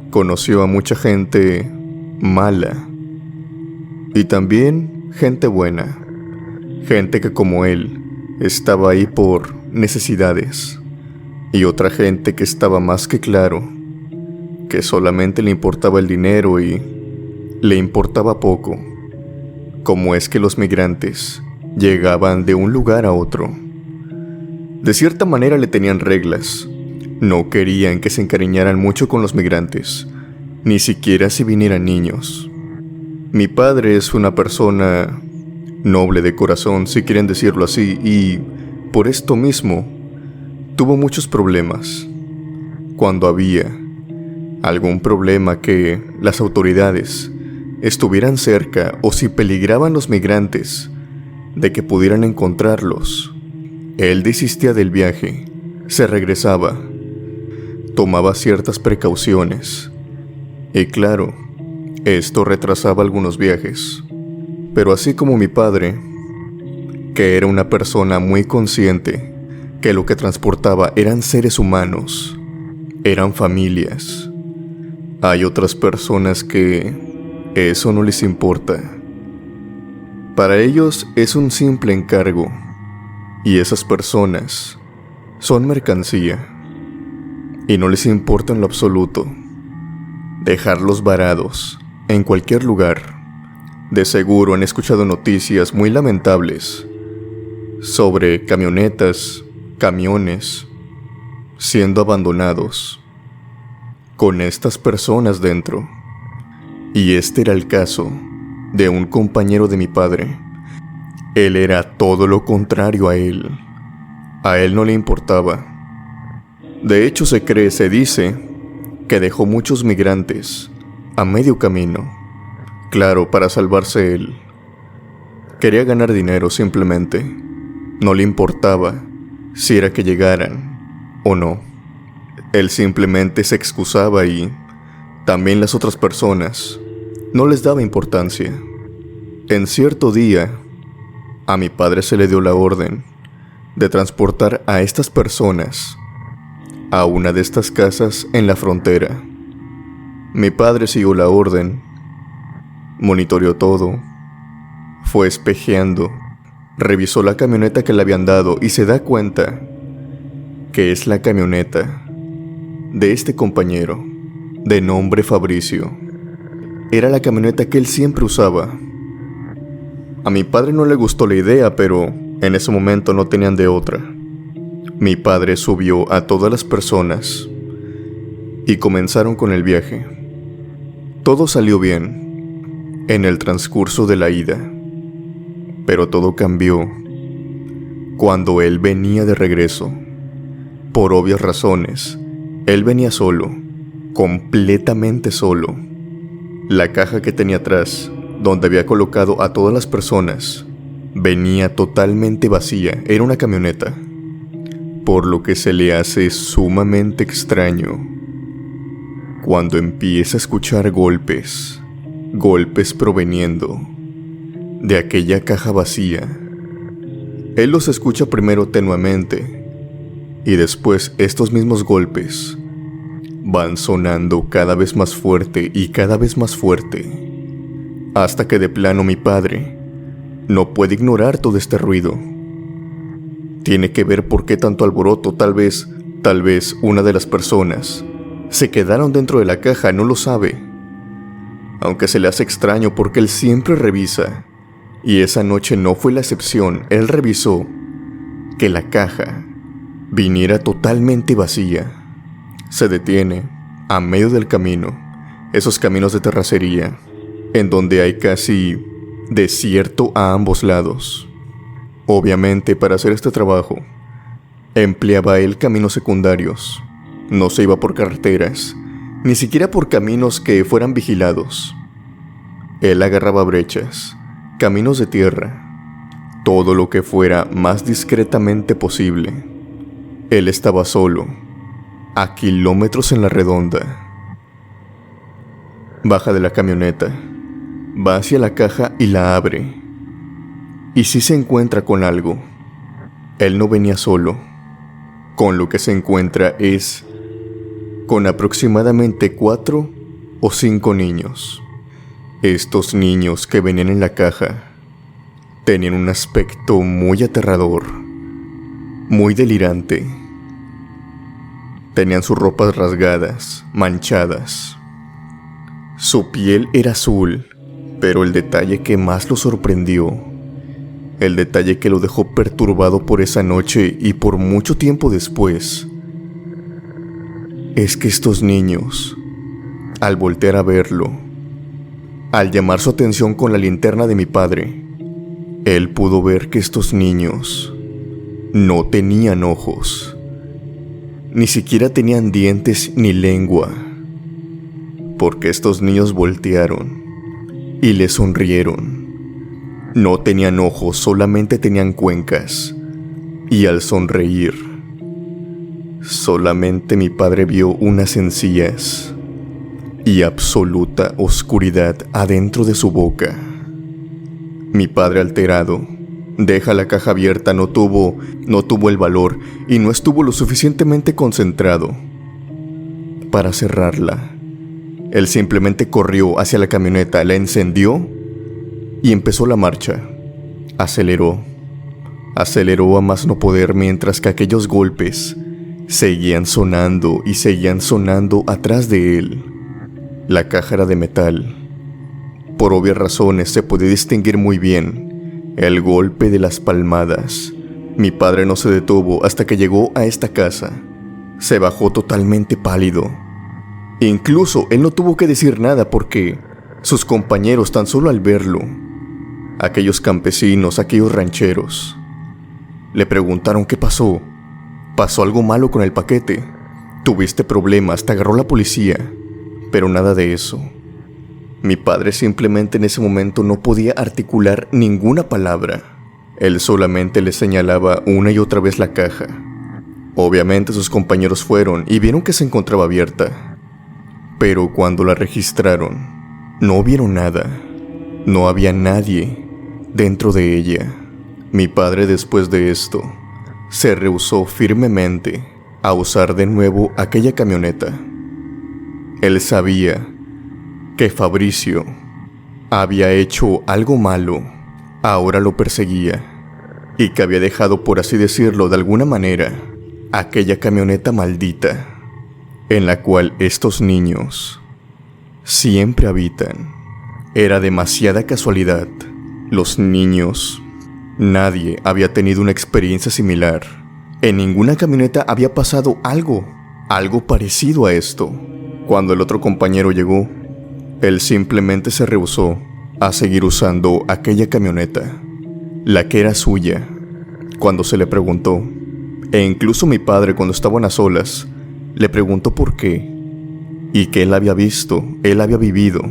conoció a mucha gente mala y también gente buena, gente que como él estaba ahí por necesidades, y otra gente que estaba más que claro que solamente le importaba el dinero y le importaba poco cómo es que los migrantes llegaban de un lugar a otro. De cierta manera le tenían reglas. No querían que se encariñaran mucho con los migrantes, ni siquiera si vinieran niños. Mi padre es una persona noble de corazón, si quieren decirlo así, y por esto mismo tuvo muchos problemas. Cuando había algún problema que las autoridades estuvieran cerca o si peligraban los migrantes de que pudieran encontrarlos, él desistía del viaje, se regresaba, tomaba ciertas precauciones y claro, esto retrasaba algunos viajes. Pero así como mi padre, que era una persona muy consciente que lo que transportaba eran seres humanos, eran familias, hay otras personas que eso no les importa. Para ellos es un simple encargo y esas personas son mercancía y no les importa en lo absoluto dejarlos varados en cualquier lugar. De seguro han escuchado noticias muy lamentables sobre camionetas, camiones siendo abandonados con estas personas dentro. Y este era el caso de un compañero de mi padre. Él era todo lo contrario a él. A él no le importaba. De hecho se dice que dejó muchos migrantes a medio camino. Claro, para salvarse él. Quería ganar dinero simplemente. No le importaba si era que llegaran o no. Él simplemente se excusaba y también las otras personas no les daba importancia. En cierto día, a mi padre se le dio la orden de transportar a estas personas a una de estas casas en la frontera. Mi padre siguió la orden, monitoreó todo, fue espejeando, revisó la camioneta que le habían dado y se da cuenta que es la camioneta de este compañero, de nombre Fabricio. Era la camioneta que él siempre usaba. A mi padre no le gustó la idea, pero en ese momento no tenían de otra. Mi padre subió a todas las personas y comenzaron con el viaje. Todo salió bien en el transcurso de la ida, pero todo cambió cuando él venía de regreso. Por obvias razones, él venía solo, completamente solo. La caja que tenía atrás, donde había colocado a todas las personas, venía totalmente vacía. Era una camioneta, por lo que se le hace sumamente extraño cuando empieza a escuchar golpes proveniendo de aquella caja vacía. Él los escucha primero tenuamente y después estos mismos golpes van sonando cada vez más fuerte y cada vez más fuerte, hasta que de plano mi padre no puede ignorar todo este ruido. Tiene que ver por qué tanto alboroto. Tal vez una de las personas se quedaron dentro de la caja, no lo sabe. Aunque se le hace extraño porque él siempre revisa, y esa noche no fue la excepción. Él revisó que la caja viniera totalmente vacía. Se detiene a medio del camino, esos caminos de terracería, en donde hay casi desierto a ambos lados. Obviamente, para hacer este trabajo, empleaba él caminos secundarios. No se iba por carreteras, ni siquiera por caminos que fueran vigilados. Él agarraba brechas, caminos de tierra, todo lo que fuera más discretamente posible. Él estaba solo, a kilómetros en la redonda. Baja de la camioneta, va hacia la caja y la abre. Y sí se encuentra con algo. Él no venía solo. Con lo que se encuentra es con aproximadamente 4 o 5 niños. Estos niños que venían en la caja tenían un aspecto muy aterrador. muy delirante. Tenían sus ropas rasgadas, manchadas. Su piel era azul, pero el detalle que más lo sorprendió, el detalle que lo dejó perturbado por esa noche y por mucho tiempo después, es que estos niños, al voltear a verlo, al llamar su atención con la linterna de mi padre, él pudo ver que estos niños no tenían ojos, ni siquiera tenían dientes ni lengua, porque estos niños voltearon y le sonrieron. No tenían ojos, solamente tenían cuencas, y al sonreír, solamente mi padre vio unas encías y absoluta oscuridad adentro de su boca. Mi padre, alterado, deja la caja abierta, no tuvo el valor y no estuvo lo suficientemente concentrado para cerrarla. Él simplemente corrió hacia la camioneta, la encendió y empezó la marcha. Aceleró a más no poder, mientras que aquellos golpes seguían sonando y seguían sonando atrás de él. La caja era de metal. Por obvias razones se podía distinguir muy bien el golpe de las palmadas. Mi padre no se detuvo hasta que llegó a esta casa. Se bajó totalmente pálido. Incluso él no tuvo que decir nada porque sus compañeros, tan solo al verlo, aquellos campesinos, aquellos rancheros, le preguntaron qué pasó. ¿Pasó algo malo con el paquete? ¿Tuviste problemas? ¿Te agarró la policía? Pero nada de eso. Mi padre simplemente en ese momento no podía articular ninguna palabra. Él solamente le señalaba una y otra vez la caja. Obviamente sus compañeros fueron y vieron que se encontraba abierta. Pero cuando la registraron, no vieron nada. No había nadie dentro de ella. Mi padre, después de esto, se rehusó firmemente a usar de nuevo aquella camioneta. Él sabía que Fabricio había hecho algo malo, ahora lo perseguía, y que había dejado, por así decirlo de alguna manera, aquella camioneta maldita en la cual estos niños siempre habitan. Era demasiada casualidad. Los niños, nadie había tenido una experiencia similar. En ninguna camioneta había pasado algo parecido a esto. Cuando el otro compañero llegó, él simplemente se rehusó a seguir usando aquella camioneta, la que era suya. Cuando se le preguntó, e incluso mi padre, cuando estaban a solas, le preguntó por qué, y que él había visto, él había vivido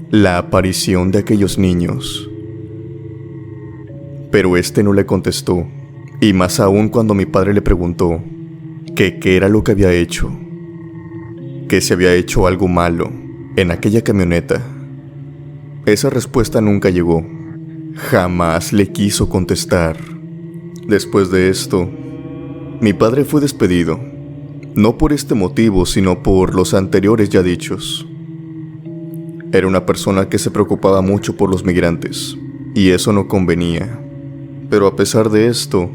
la aparición de aquellos niños. Pero este no le contestó, y más aún cuando mi padre le preguntó que qué era lo que había hecho, que se había hecho algo malo en aquella camioneta. Esa respuesta nunca llegó. Jamás le quiso contestar. Después de esto, mi padre fue despedido. No por este motivo, sino por los anteriores ya dichos. Era una persona que se preocupaba mucho por los migrantes, y eso no convenía. Pero a pesar de esto,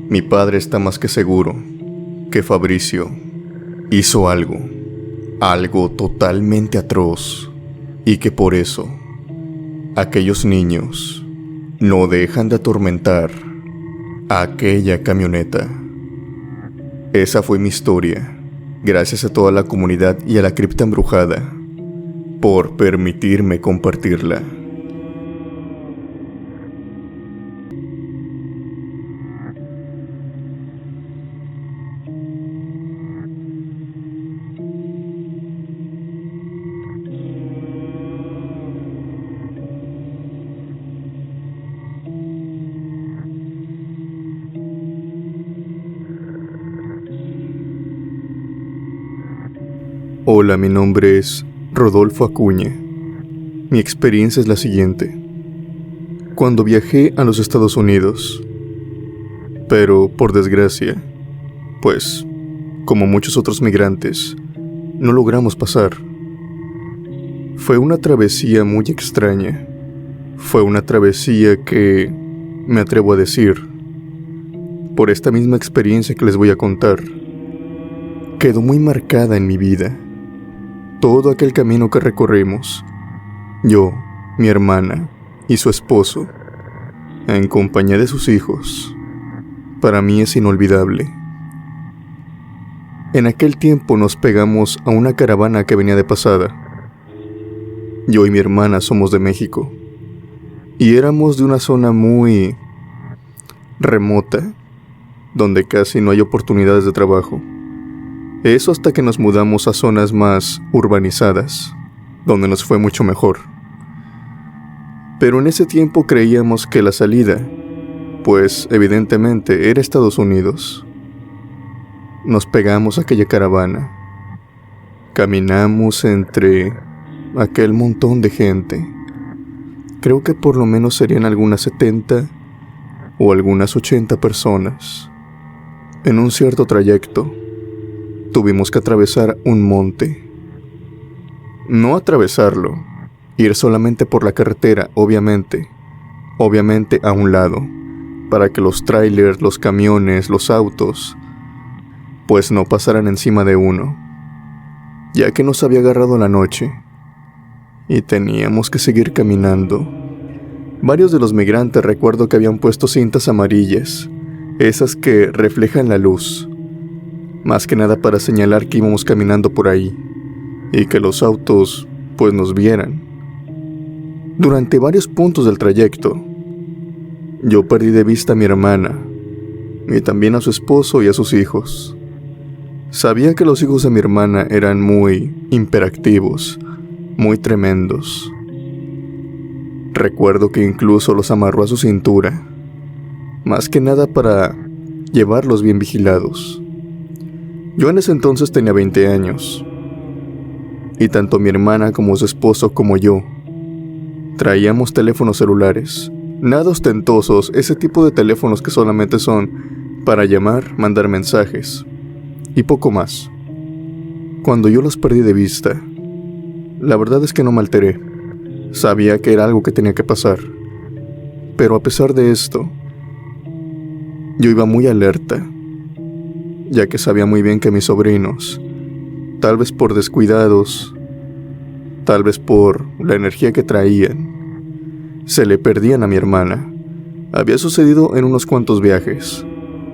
mi padre está más que seguro que Fabricio hizo algo totalmente atroz, y que por eso aquellos niños no dejan de atormentar a aquella camioneta. Esa fue mi historia. Gracias a toda la comunidad y a la cripta embrujada por permitirme compartirla. Hola, mi nombre es Rodolfo Acuña. Mi experiencia es la siguiente. Cuando viajé a los Estados Unidos, pero por desgracia, pues, como muchos otros migrantes, no logramos pasar. Fue una travesía muy extraña. Fue una travesía que, me atrevo a decir, por esta misma experiencia que les voy a contar, quedó muy marcada en mi vida. Todo aquel camino que recorrimos, yo, mi hermana y su esposo, en compañía de sus hijos, para mí es inolvidable. En aquel tiempo nos pegamos a una caravana que venía de pasada. Yo y mi hermana somos de México, y éramos de una zona muy remota, donde casi no hay oportunidades de trabajo. Eso hasta que nos mudamos a zonas más urbanizadas, donde nos fue mucho mejor. Pero en ese tiempo creíamos que la salida, pues evidentemente era Estados Unidos. Nos pegamos a aquella caravana. Caminamos entre aquel montón de gente. Creo que por lo menos serían algunas 70 o algunas 80 personas. En un cierto trayecto, tuvimos que atravesar un monte. No atravesarlo, ir solamente por la carretera, obviamente a un lado, para que los trailers, los camiones, los autos, pues no pasaran encima de uno, ya que nos había agarrado la noche y teníamos que seguir caminando. Varios de los migrantes recuerdo que habían puesto cintas amarillas, esas que reflejan la luz, más que nada para señalar que íbamos caminando por ahí y que los autos pues nos vieran. Durante varios puntos del trayecto, yo perdí de vista a mi hermana y también a su esposo y a sus hijos. Sabía que los hijos de mi hermana eran muy hiperactivos, muy tremendos. Recuerdo que incluso los amarró a su cintura, más que nada para llevarlos bien vigilados. Yo en ese entonces tenía 20 años, y tanto mi hermana como su esposo como yo traíamos teléfonos celulares, nada ostentosos, ese tipo de teléfonos que solamente son para llamar, mandar mensajes y poco más. Cuando yo los perdí de vista, la verdad es que no me alteré. Sabía que era algo que tenía que pasar, pero a pesar de esto, yo iba muy alerta, ya que sabía muy bien que mis sobrinos, tal vez por descuidados, tal vez por la energía que traían, se le perdían a mi hermana. Había sucedido en unos cuantos viajes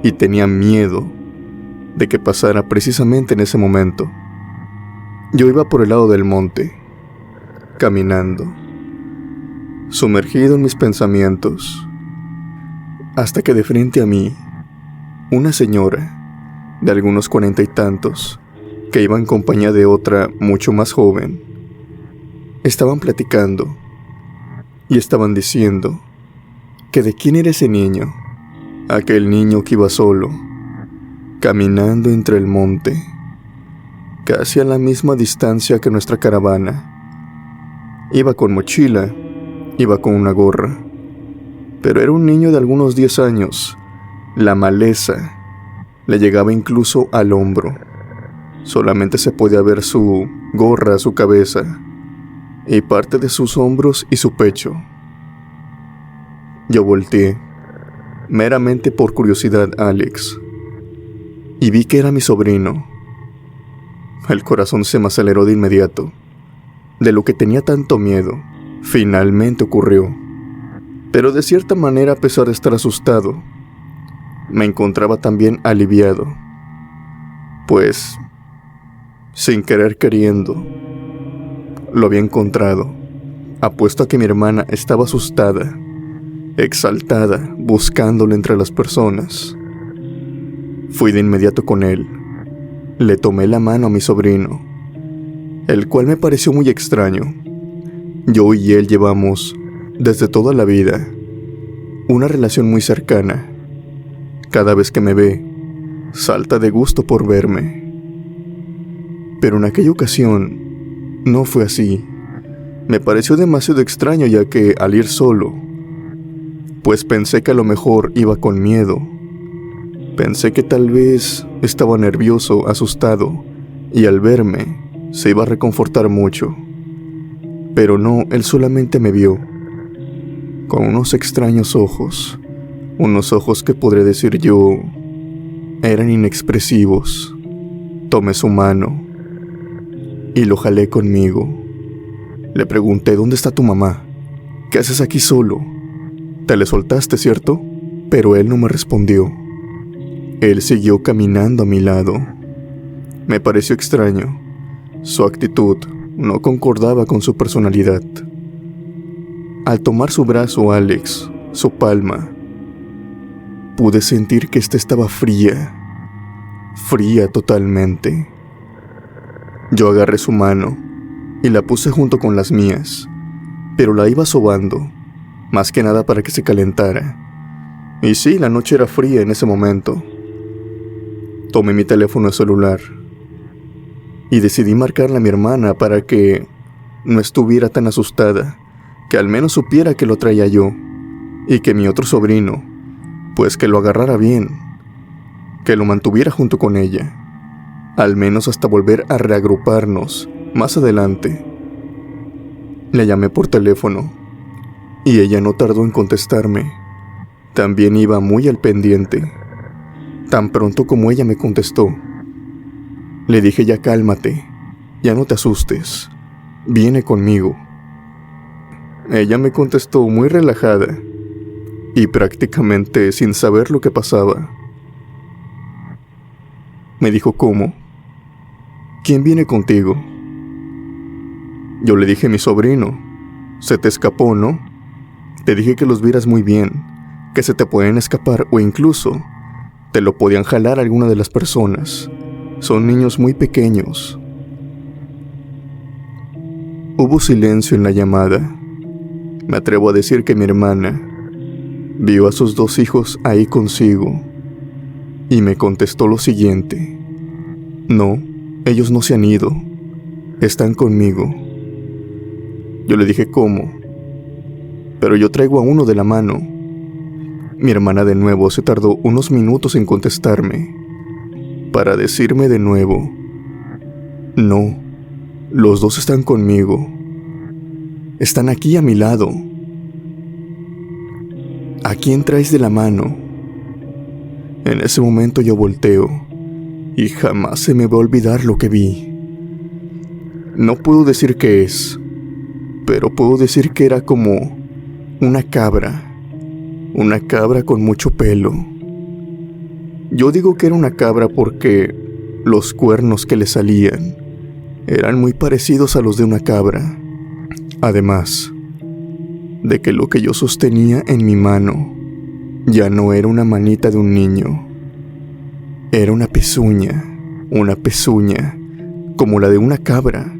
y tenía miedo de que pasara precisamente en ese momento. Yo iba por el lado del monte, caminando, sumergido en mis pensamientos, hasta que de frente a mí, una señora de algunos 40 y tantos, que iba en compañía de otra mucho más joven, estaban platicando y estaban diciendo que de quién era ese niño, aquel niño que iba solo, caminando entre el monte, casi a la misma distancia que nuestra caravana. Iba con mochila, iba con una gorra, pero era un niño de algunos 10 años. La maleza le llegaba incluso al hombro. Solamente se podía ver su gorra, su cabeza, y parte de sus hombros y su pecho. Yo volteé, meramente por curiosidad, Alex, y vi que era mi sobrino. El corazón se me aceleró de inmediato. De lo que tenía tanto miedo, finalmente ocurrió. Pero de cierta manera, a pesar de estar asustado, me encontraba también aliviado, pues, sin querer queriendo, lo había encontrado. Apuesto a que mi hermana estaba asustada, exaltada, buscándolo entre las personas. Fui de inmediato con él. Le tomé la mano a mi sobrino, el cual me pareció muy extraño. Yo y él llevamos, desde toda la vida, una relación muy cercana. Cada vez que me ve, salta de gusto por verme. Pero en aquella ocasión, no fue así. Me pareció demasiado extraño, ya que al ir solo, pues pensé que a lo mejor iba con miedo. Pensé que tal vez estaba nervioso, asustado, y al verme se iba a reconfortar mucho. Pero no, él solamente me vio, con unos extraños ojos, Unos ojos que podría decir yo eran inexpresivos. Tomé su mano y lo jalé conmigo. Le pregunté: ¿dónde está tu mamá? ¿Qué haces aquí solo? Te le soltaste, ¿cierto? Pero él no me respondió. Él siguió caminando a mi lado. Me pareció extraño. Su actitud no concordaba con su personalidad. Al tomar su brazo, Alex, su palma, pude sentir que ésta estaba fría totalmente. Yo agarré su mano y la puse junto con las mías, pero la iba sobando, más que nada para que se calentara. Y sí, la noche era fría en ese momento. Tomé mi teléfono celular y decidí marcarle a mi hermana para que no estuviera tan asustada, que al menos supiera que lo traía yo, y que mi otro sobrino, pues que lo agarrara bien, que lo mantuviera junto con ella, al menos hasta volver a reagruparnos más adelante. Le llamé por teléfono y ella no tardó en contestarme. También iba muy al pendiente. Tan pronto como ella me contestó, le dije: ya cálmate, ya no te asustes, viene conmigo. Ella me contestó muy relajada y prácticamente sin saber lo que pasaba. Me dijo: ¿cómo? ¿Quién viene contigo? Yo le dije: mi sobrino. Se te escapó, ¿no? Te dije que los vieras muy bien, que se te pueden escapar o incluso te lo podían jalar alguna de las personas. Son niños muy pequeños. Hubo silencio en la llamada. Me atrevo a decir que mi hermana vio a sus dos hijos ahí consigo y me contestó lo siguiente: no, ellos no se han ido, están conmigo. Yo le dije: ¿cómo? Pero yo traigo a uno de la mano. Mi hermana de nuevo se tardó unos minutos en contestarme, para decirme de nuevo: no, los dos están conmigo. Están aquí a mi lado. ¿A quién traes de la mano? En ese momento yo volteo y jamás se me va a olvidar lo que vi. No puedo decir qué es, pero puedo decir que era como una cabra con mucho pelo. Yo digo que era una cabra porque los cuernos que le salían eran muy parecidos a los de una cabra. Además de que lo que yo sostenía en mi mano ya no era una manita de un niño, era una pezuña como la de una cabra.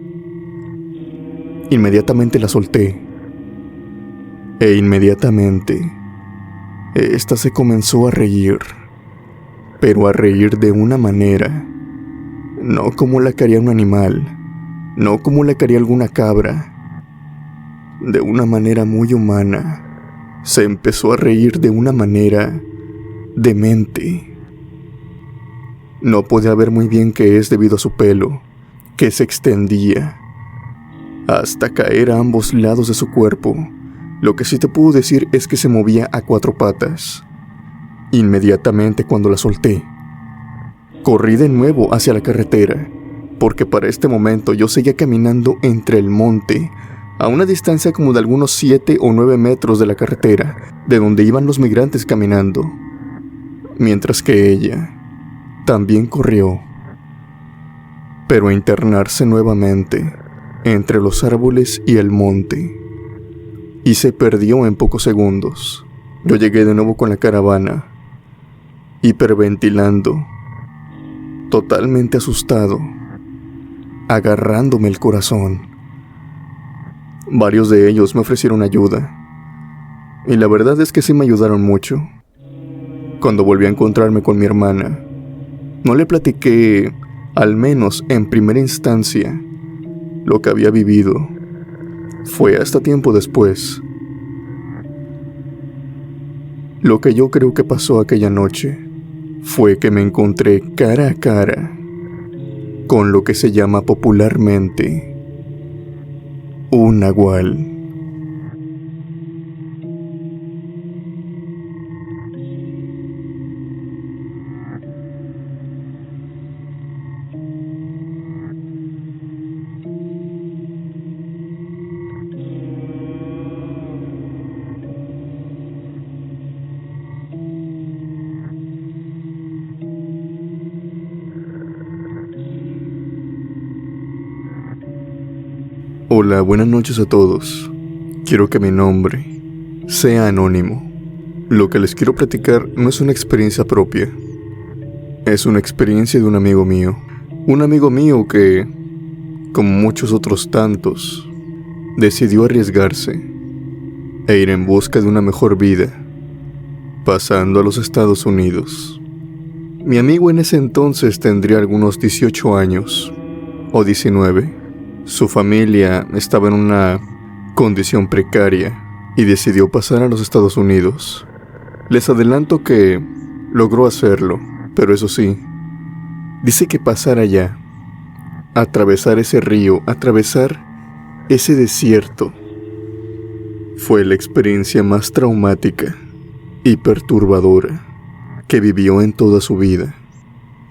Inmediatamente la solté, e inmediatamente esta se comenzó a reír, pero a reír de una manera, no como la que haría un animal, no como la que haría alguna cabra, de una manera muy humana. Se empezó a reír de una manera demente. No podía ver muy bien qué es debido a su pelo, que se extendía hasta caer a ambos lados de su cuerpo. Lo que sí te puedo decir es que se movía a 4 patas. Inmediatamente cuando la solté, corrí de nuevo hacia la carretera, porque para este momento yo seguía caminando entre el monte, a una distancia como de algunos 7 o 9 metros de la carretera, de donde iban los migrantes caminando, mientras que ella también corrió, pero a internarse nuevamente entre los árboles y el monte, y se perdió en pocos segundos. Yo llegué de nuevo con la caravana, hiperventilando, totalmente asustado, agarrándome el corazón. Varios de ellos me ofrecieron ayuda, y la verdad es que sí me ayudaron mucho. Cuando volví a encontrarme con mi hermana, no le platiqué, al menos en primera instancia, lo que había vivido. Fue hasta tiempo después. Lo que yo creo que pasó aquella noche fue que me encontré cara a cara con lo que se llama popularmente un nahual. Hola, buenas noches a todos. Quiero que mi nombre sea anónimo. Lo que les quiero platicar no es una experiencia propia. Es una experiencia de un amigo mío. Un amigo mío que, como muchos otros tantos, decidió arriesgarse e ir en busca de una mejor vida, pasando a los Estados Unidos. Mi amigo en ese entonces tendría algunos 18 años o 19. Su familia estaba en una condición precaria y decidió pasar a los Estados Unidos. Les adelanto que logró hacerlo, pero eso sí, dice que pasar allá, atravesar ese río, atravesar ese desierto, fue la experiencia más traumática y perturbadora que vivió en toda su vida.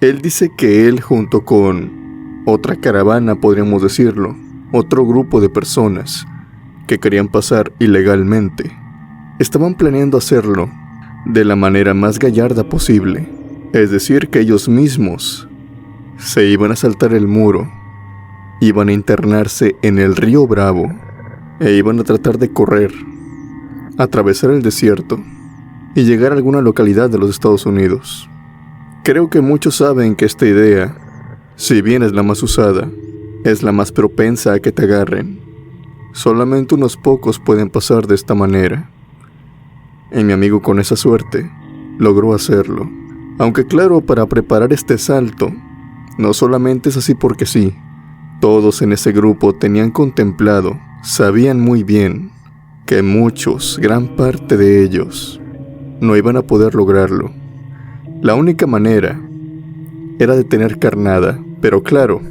Él dice que él, junto con otra caravana, podríamos decirlo, otro grupo de personas que querían pasar ilegalmente, estaban planeando hacerlo de la manera más gallarda posible, es decir, que ellos mismos se iban a saltar el muro, iban a internarse en el río Bravo e iban a tratar de correr, atravesar el desierto y llegar a alguna localidad de los Estados Unidos. Creo que muchos saben que esta idea, si bien es la más usada, es la más propensa a que te agarren. Solamente unos pocos pueden pasar de esta manera. Y mi amigo, con esa suerte, logró hacerlo. Aunque claro, para preparar este salto, no solamente es así porque sí. Todos en ese grupo tenían contemplado, sabían muy bien que muchos, gran parte de ellos, no iban a poder lograrlo. La única manera era de tener carnada. Pero claro,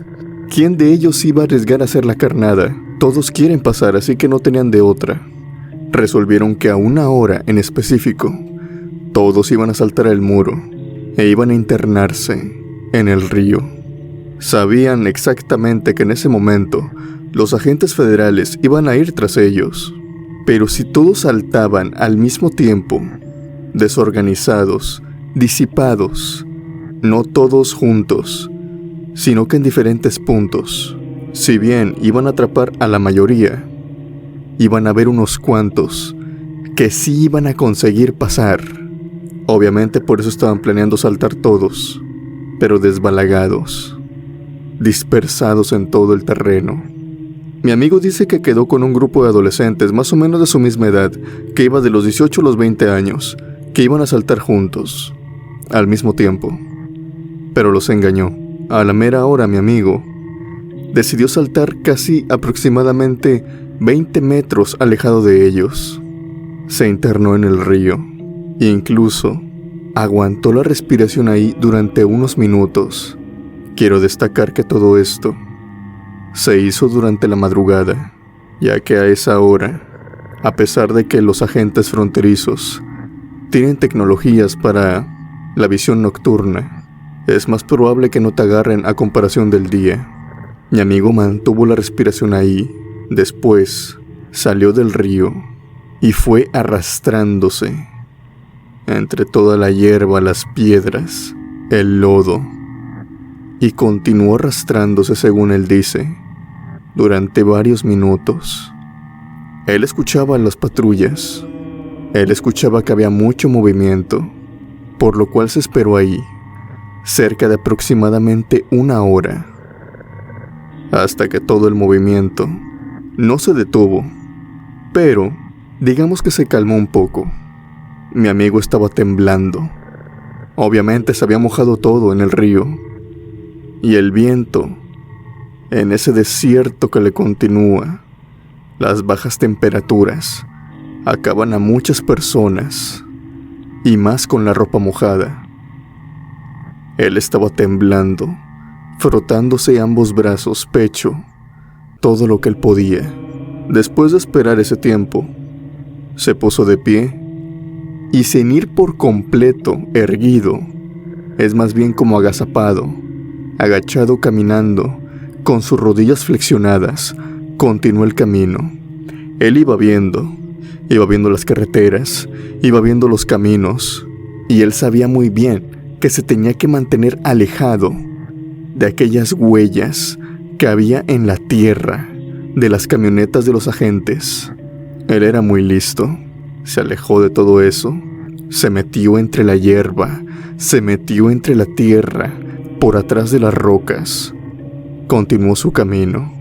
¿quién de ellos iba a arriesgar a hacer la carnada? Todos quieren pasar, así que no tenían de otra. Resolvieron que a una hora en específico, todos iban a saltar el muro e iban a internarse en el río. Sabían exactamente que en ese momento los agentes federales iban a ir tras ellos. Pero si todos saltaban al mismo tiempo, desorganizados, disipados, no todos juntos, sino que en diferentes puntos, si bien iban a atrapar a la mayoría, iban a haber unos cuantos que sí iban a conseguir pasar. Obviamente por eso estaban planeando saltar todos, pero desbalagados, dispersados en todo el terreno. Mi amigo dice que quedó con un grupo de adolescentes más o menos de su misma edad, que iba de los 18 a los 20 años, que iban a saltar juntos, al mismo tiempo. Pero los engañó. A la mera hora, mi amigo decidió saltar casi aproximadamente 20 metros alejado de ellos. Se internó en el río e incluso aguantó la respiración ahí durante unos minutos. Quiero destacar que todo esto se hizo durante la madrugada, ya que a esa hora, a pesar de que los agentes fronterizos tienen tecnologías para la visión nocturna, es más probable que no te agarren a comparación del día. Mi amigo mantuvo la respiración ahí. Después salió del río y fue arrastrándose entre toda la hierba, las piedras, el lodo, y continuó arrastrándose, según él dice, durante varios minutos. Él escuchaba a las patrullas. Él escuchaba que había mucho movimiento, por lo cual se esperó ahí cerca de aproximadamente una hora, hasta que todo el movimiento no se detuvo, pero digamos que se calmó un poco. Mi amigo estaba temblando. Obviamente se había mojado todo en el río, y el viento, en ese desierto que le continúa, las bajas temperaturas, acaban a muchas personas, y más con la ropa mojada. Él estaba temblando, frotándose ambos brazos, pecho, todo lo que él podía. Después de esperar ese tiempo, se puso de pie y, sin ir por completo erguido, es más bien como agazapado, agachado caminando, con sus rodillas flexionadas, continuó el camino. Él iba viendo las carreteras, iba viendo los caminos, y él sabía muy bien que se tenía que mantener alejado de aquellas huellas que había en la tierra de las camionetas de los agentes. Él era muy listo. Se alejó de todo eso. Se metió entre la hierba, se metió entre la tierra, por atrás de las rocas. Continuó su camino.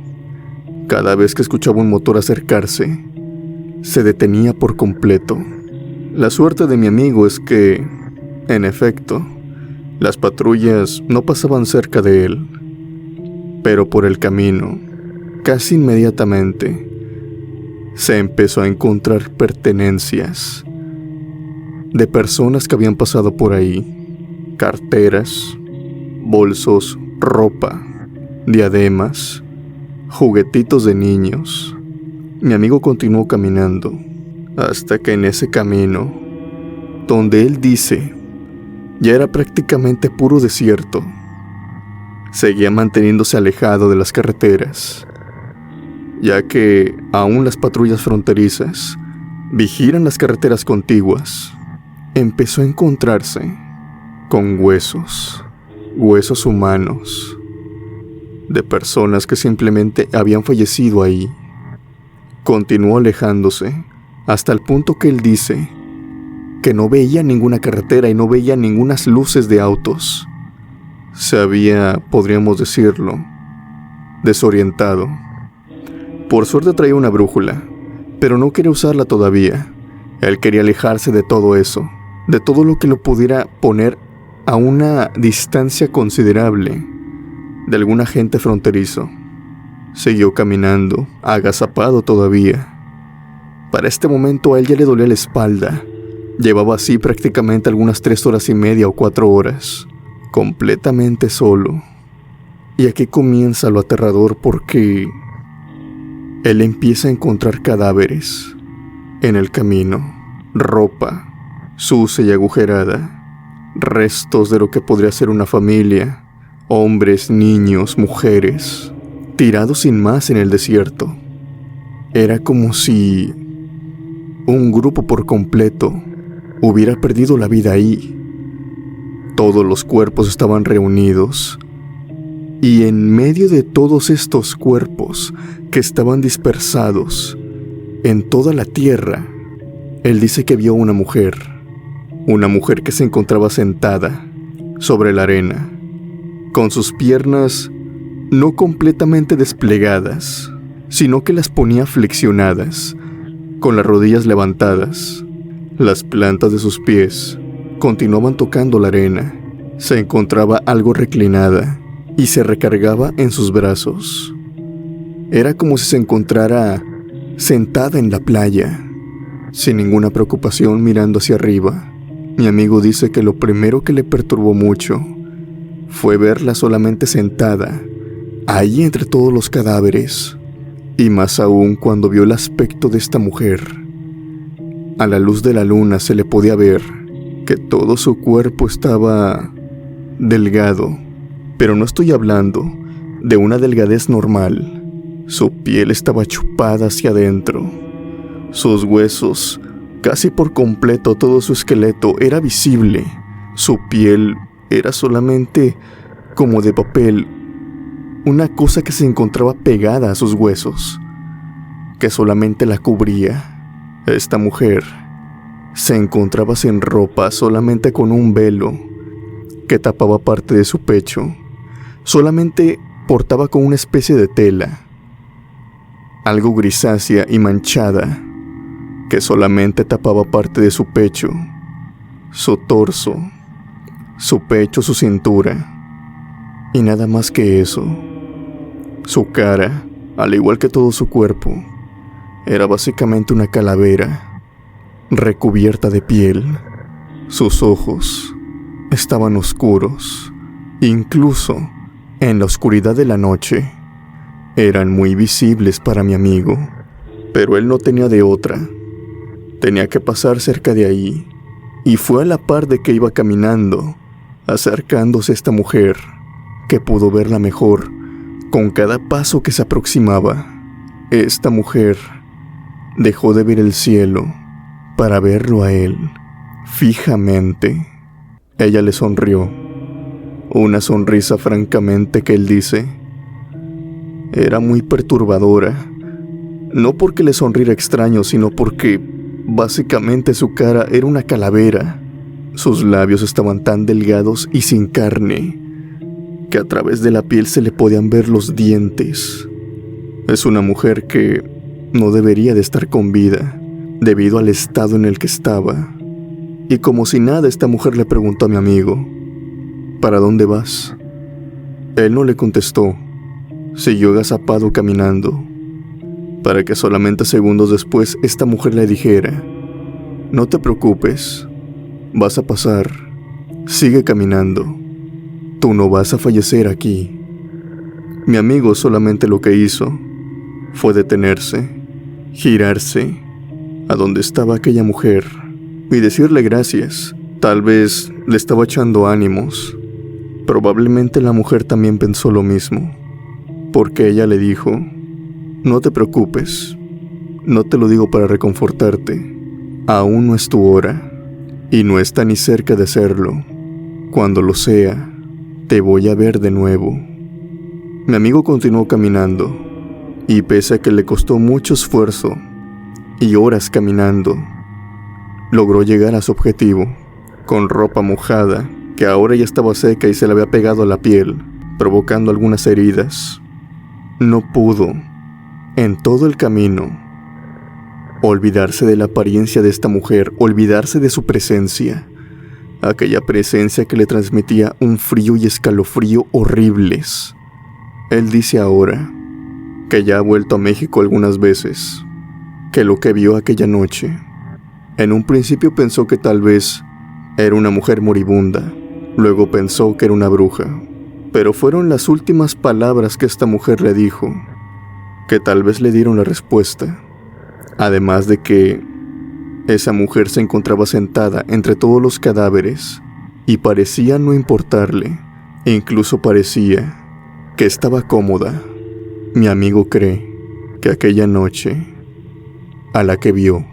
Cada vez que escuchaba un motor acercarse, se detenía por completo. La suerte de mi amigo es que, en efecto, las patrullas no pasaban cerca de él. Pero por el camino, casi inmediatamente, se empezó a encontrar pertenencias de personas que habían pasado por ahí. Carteras, bolsos, ropa, diademas, juguetitos de niños. Mi amigo continuó caminando hasta que en ese camino, donde él dice, ya era prácticamente puro desierto, seguía manteniéndose alejado de las carreteras, ya que aún las patrullas fronterizas vigilan las carreteras contiguas. Empezó a encontrarse con huesos humanos, de personas que simplemente habían fallecido ahí. Continuó alejándose hasta el punto que él dice que no veía ninguna carretera y no veía ningunas luces de autos. Se había, podríamos decirlo, desorientado. Por suerte traía una brújula, pero no quería usarla todavía. Él quería alejarse de todo eso, de todo lo que lo pudiera poner a una distancia considerable de algún agente fronterizo. Siguió caminando, agazapado todavía. Para este momento a él ya le dolía la espalda. Llevaba así prácticamente algunas 3 horas y media o 4 horas, completamente solo. Y aquí comienza lo aterrador, porque él empieza a encontrar cadáveres en el camino, ropa sucia y agujerada, restos de lo que podría ser una familia, hombres, niños, mujeres, tirados sin más en el desierto. Era como si un grupo por completo hubiera perdido la vida ahí. Todos los cuerpos estaban reunidos, y en medio de todos estos cuerpos que estaban dispersados en toda la tierra, él dice que vio una mujer que se encontraba sentada sobre la arena, con sus piernas no completamente desplegadas, sino que las ponía flexionadas, con las rodillas levantadas. Las plantas de sus pies continuaban tocando la arena. Se encontraba algo reclinada y se recargaba en sus brazos. Era como si se encontrara sentada en la playa, sin ninguna preocupación, mirando hacia arriba. Mi amigo dice que lo primero que le perturbó mucho fue verla solamente sentada ahí entre todos los cadáveres, y más aún cuando vio el aspecto de esta mujer. A la luz de la luna se le podía ver que todo su cuerpo estaba delgado, pero no estoy hablando de una delgadez normal. Su piel estaba chupada hacia adentro. Sus huesos, casi por completo todo su esqueleto era visible. Su piel era solamente como de papel, una cosa que se encontraba pegada a sus huesos, que solamente la cubría. Esta mujer se encontraba sin ropa, solamente con un velo que tapaba parte de su pecho. Solamente portaba con una especie de tela, algo grisácea y manchada, que solamente tapaba parte de su pecho, su torso, su pecho, su cintura, y nada más que eso. Su cara, al igual que todo su cuerpo, era básicamente una calavera recubierta de piel. Sus ojos estaban oscuros, incluso en la oscuridad de la noche. Eran muy visibles para mi amigo, pero él no tenía de otra. Tenía que pasar cerca de ahí, y fue a la par de que iba caminando, acercándose a esta mujer, que pudo verla mejor con cada paso que se aproximaba. Esta mujer dejó de ver el cielo para verlo a él fijamente. Ella le sonrió, una sonrisa francamente que él dice era muy perturbadora, No porque le sonriera extraño, sino porque básicamente su cara era una calavera. Sus labios estaban tan delgados y sin carne que a través de la piel se le podían ver los dientes. Es una mujer que no debería de estar con vida debido al estado en el que estaba. Y como si nada, esta mujer le preguntó a mi amigo: ¿para dónde vas? Él no le contestó. Siguió agazapado caminando, para que solamente segundos después esta mujer le dijera: no te preocupes, vas a pasar, sigue caminando, tú no vas a fallecer aquí. Mi amigo solamente lo que hizo fue detenerse, girarse a donde estaba aquella mujer y decirle gracias. Tal vez le estaba echando ánimos. Probablemente la mujer también pensó lo mismo, porque ella le dijo: no te preocupes, no te lo digo para reconfortarte, aún no es tu hora, y no está ni cerca de serlo. Cuando lo sea, te voy a ver de nuevo. Mi amigo continuó caminando, y pese a que le costó mucho esfuerzo y horas caminando, logró llegar a su objetivo, con ropa mojada, que ahora ya estaba seca y se le había pegado a la piel, provocando algunas heridas. No pudo, en todo el camino, olvidarse de la apariencia de esta mujer, olvidarse de su presencia, aquella presencia que le transmitía un frío y escalofrío horribles. Él dice ahora que ya ha vuelto a México algunas veces, que lo que vio aquella noche, en un principio pensó que tal vez era una mujer moribunda, luego pensó que era una bruja, pero fueron las últimas palabras que esta mujer le dijo que tal vez le dieron la respuesta. Además de que esa mujer se encontraba sentada entre todos los cadáveres y parecía no importarle, incluso parecía que estaba cómoda. Mi amigo cree que aquella noche a la que vio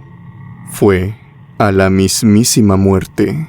fue a la mismísima muerte.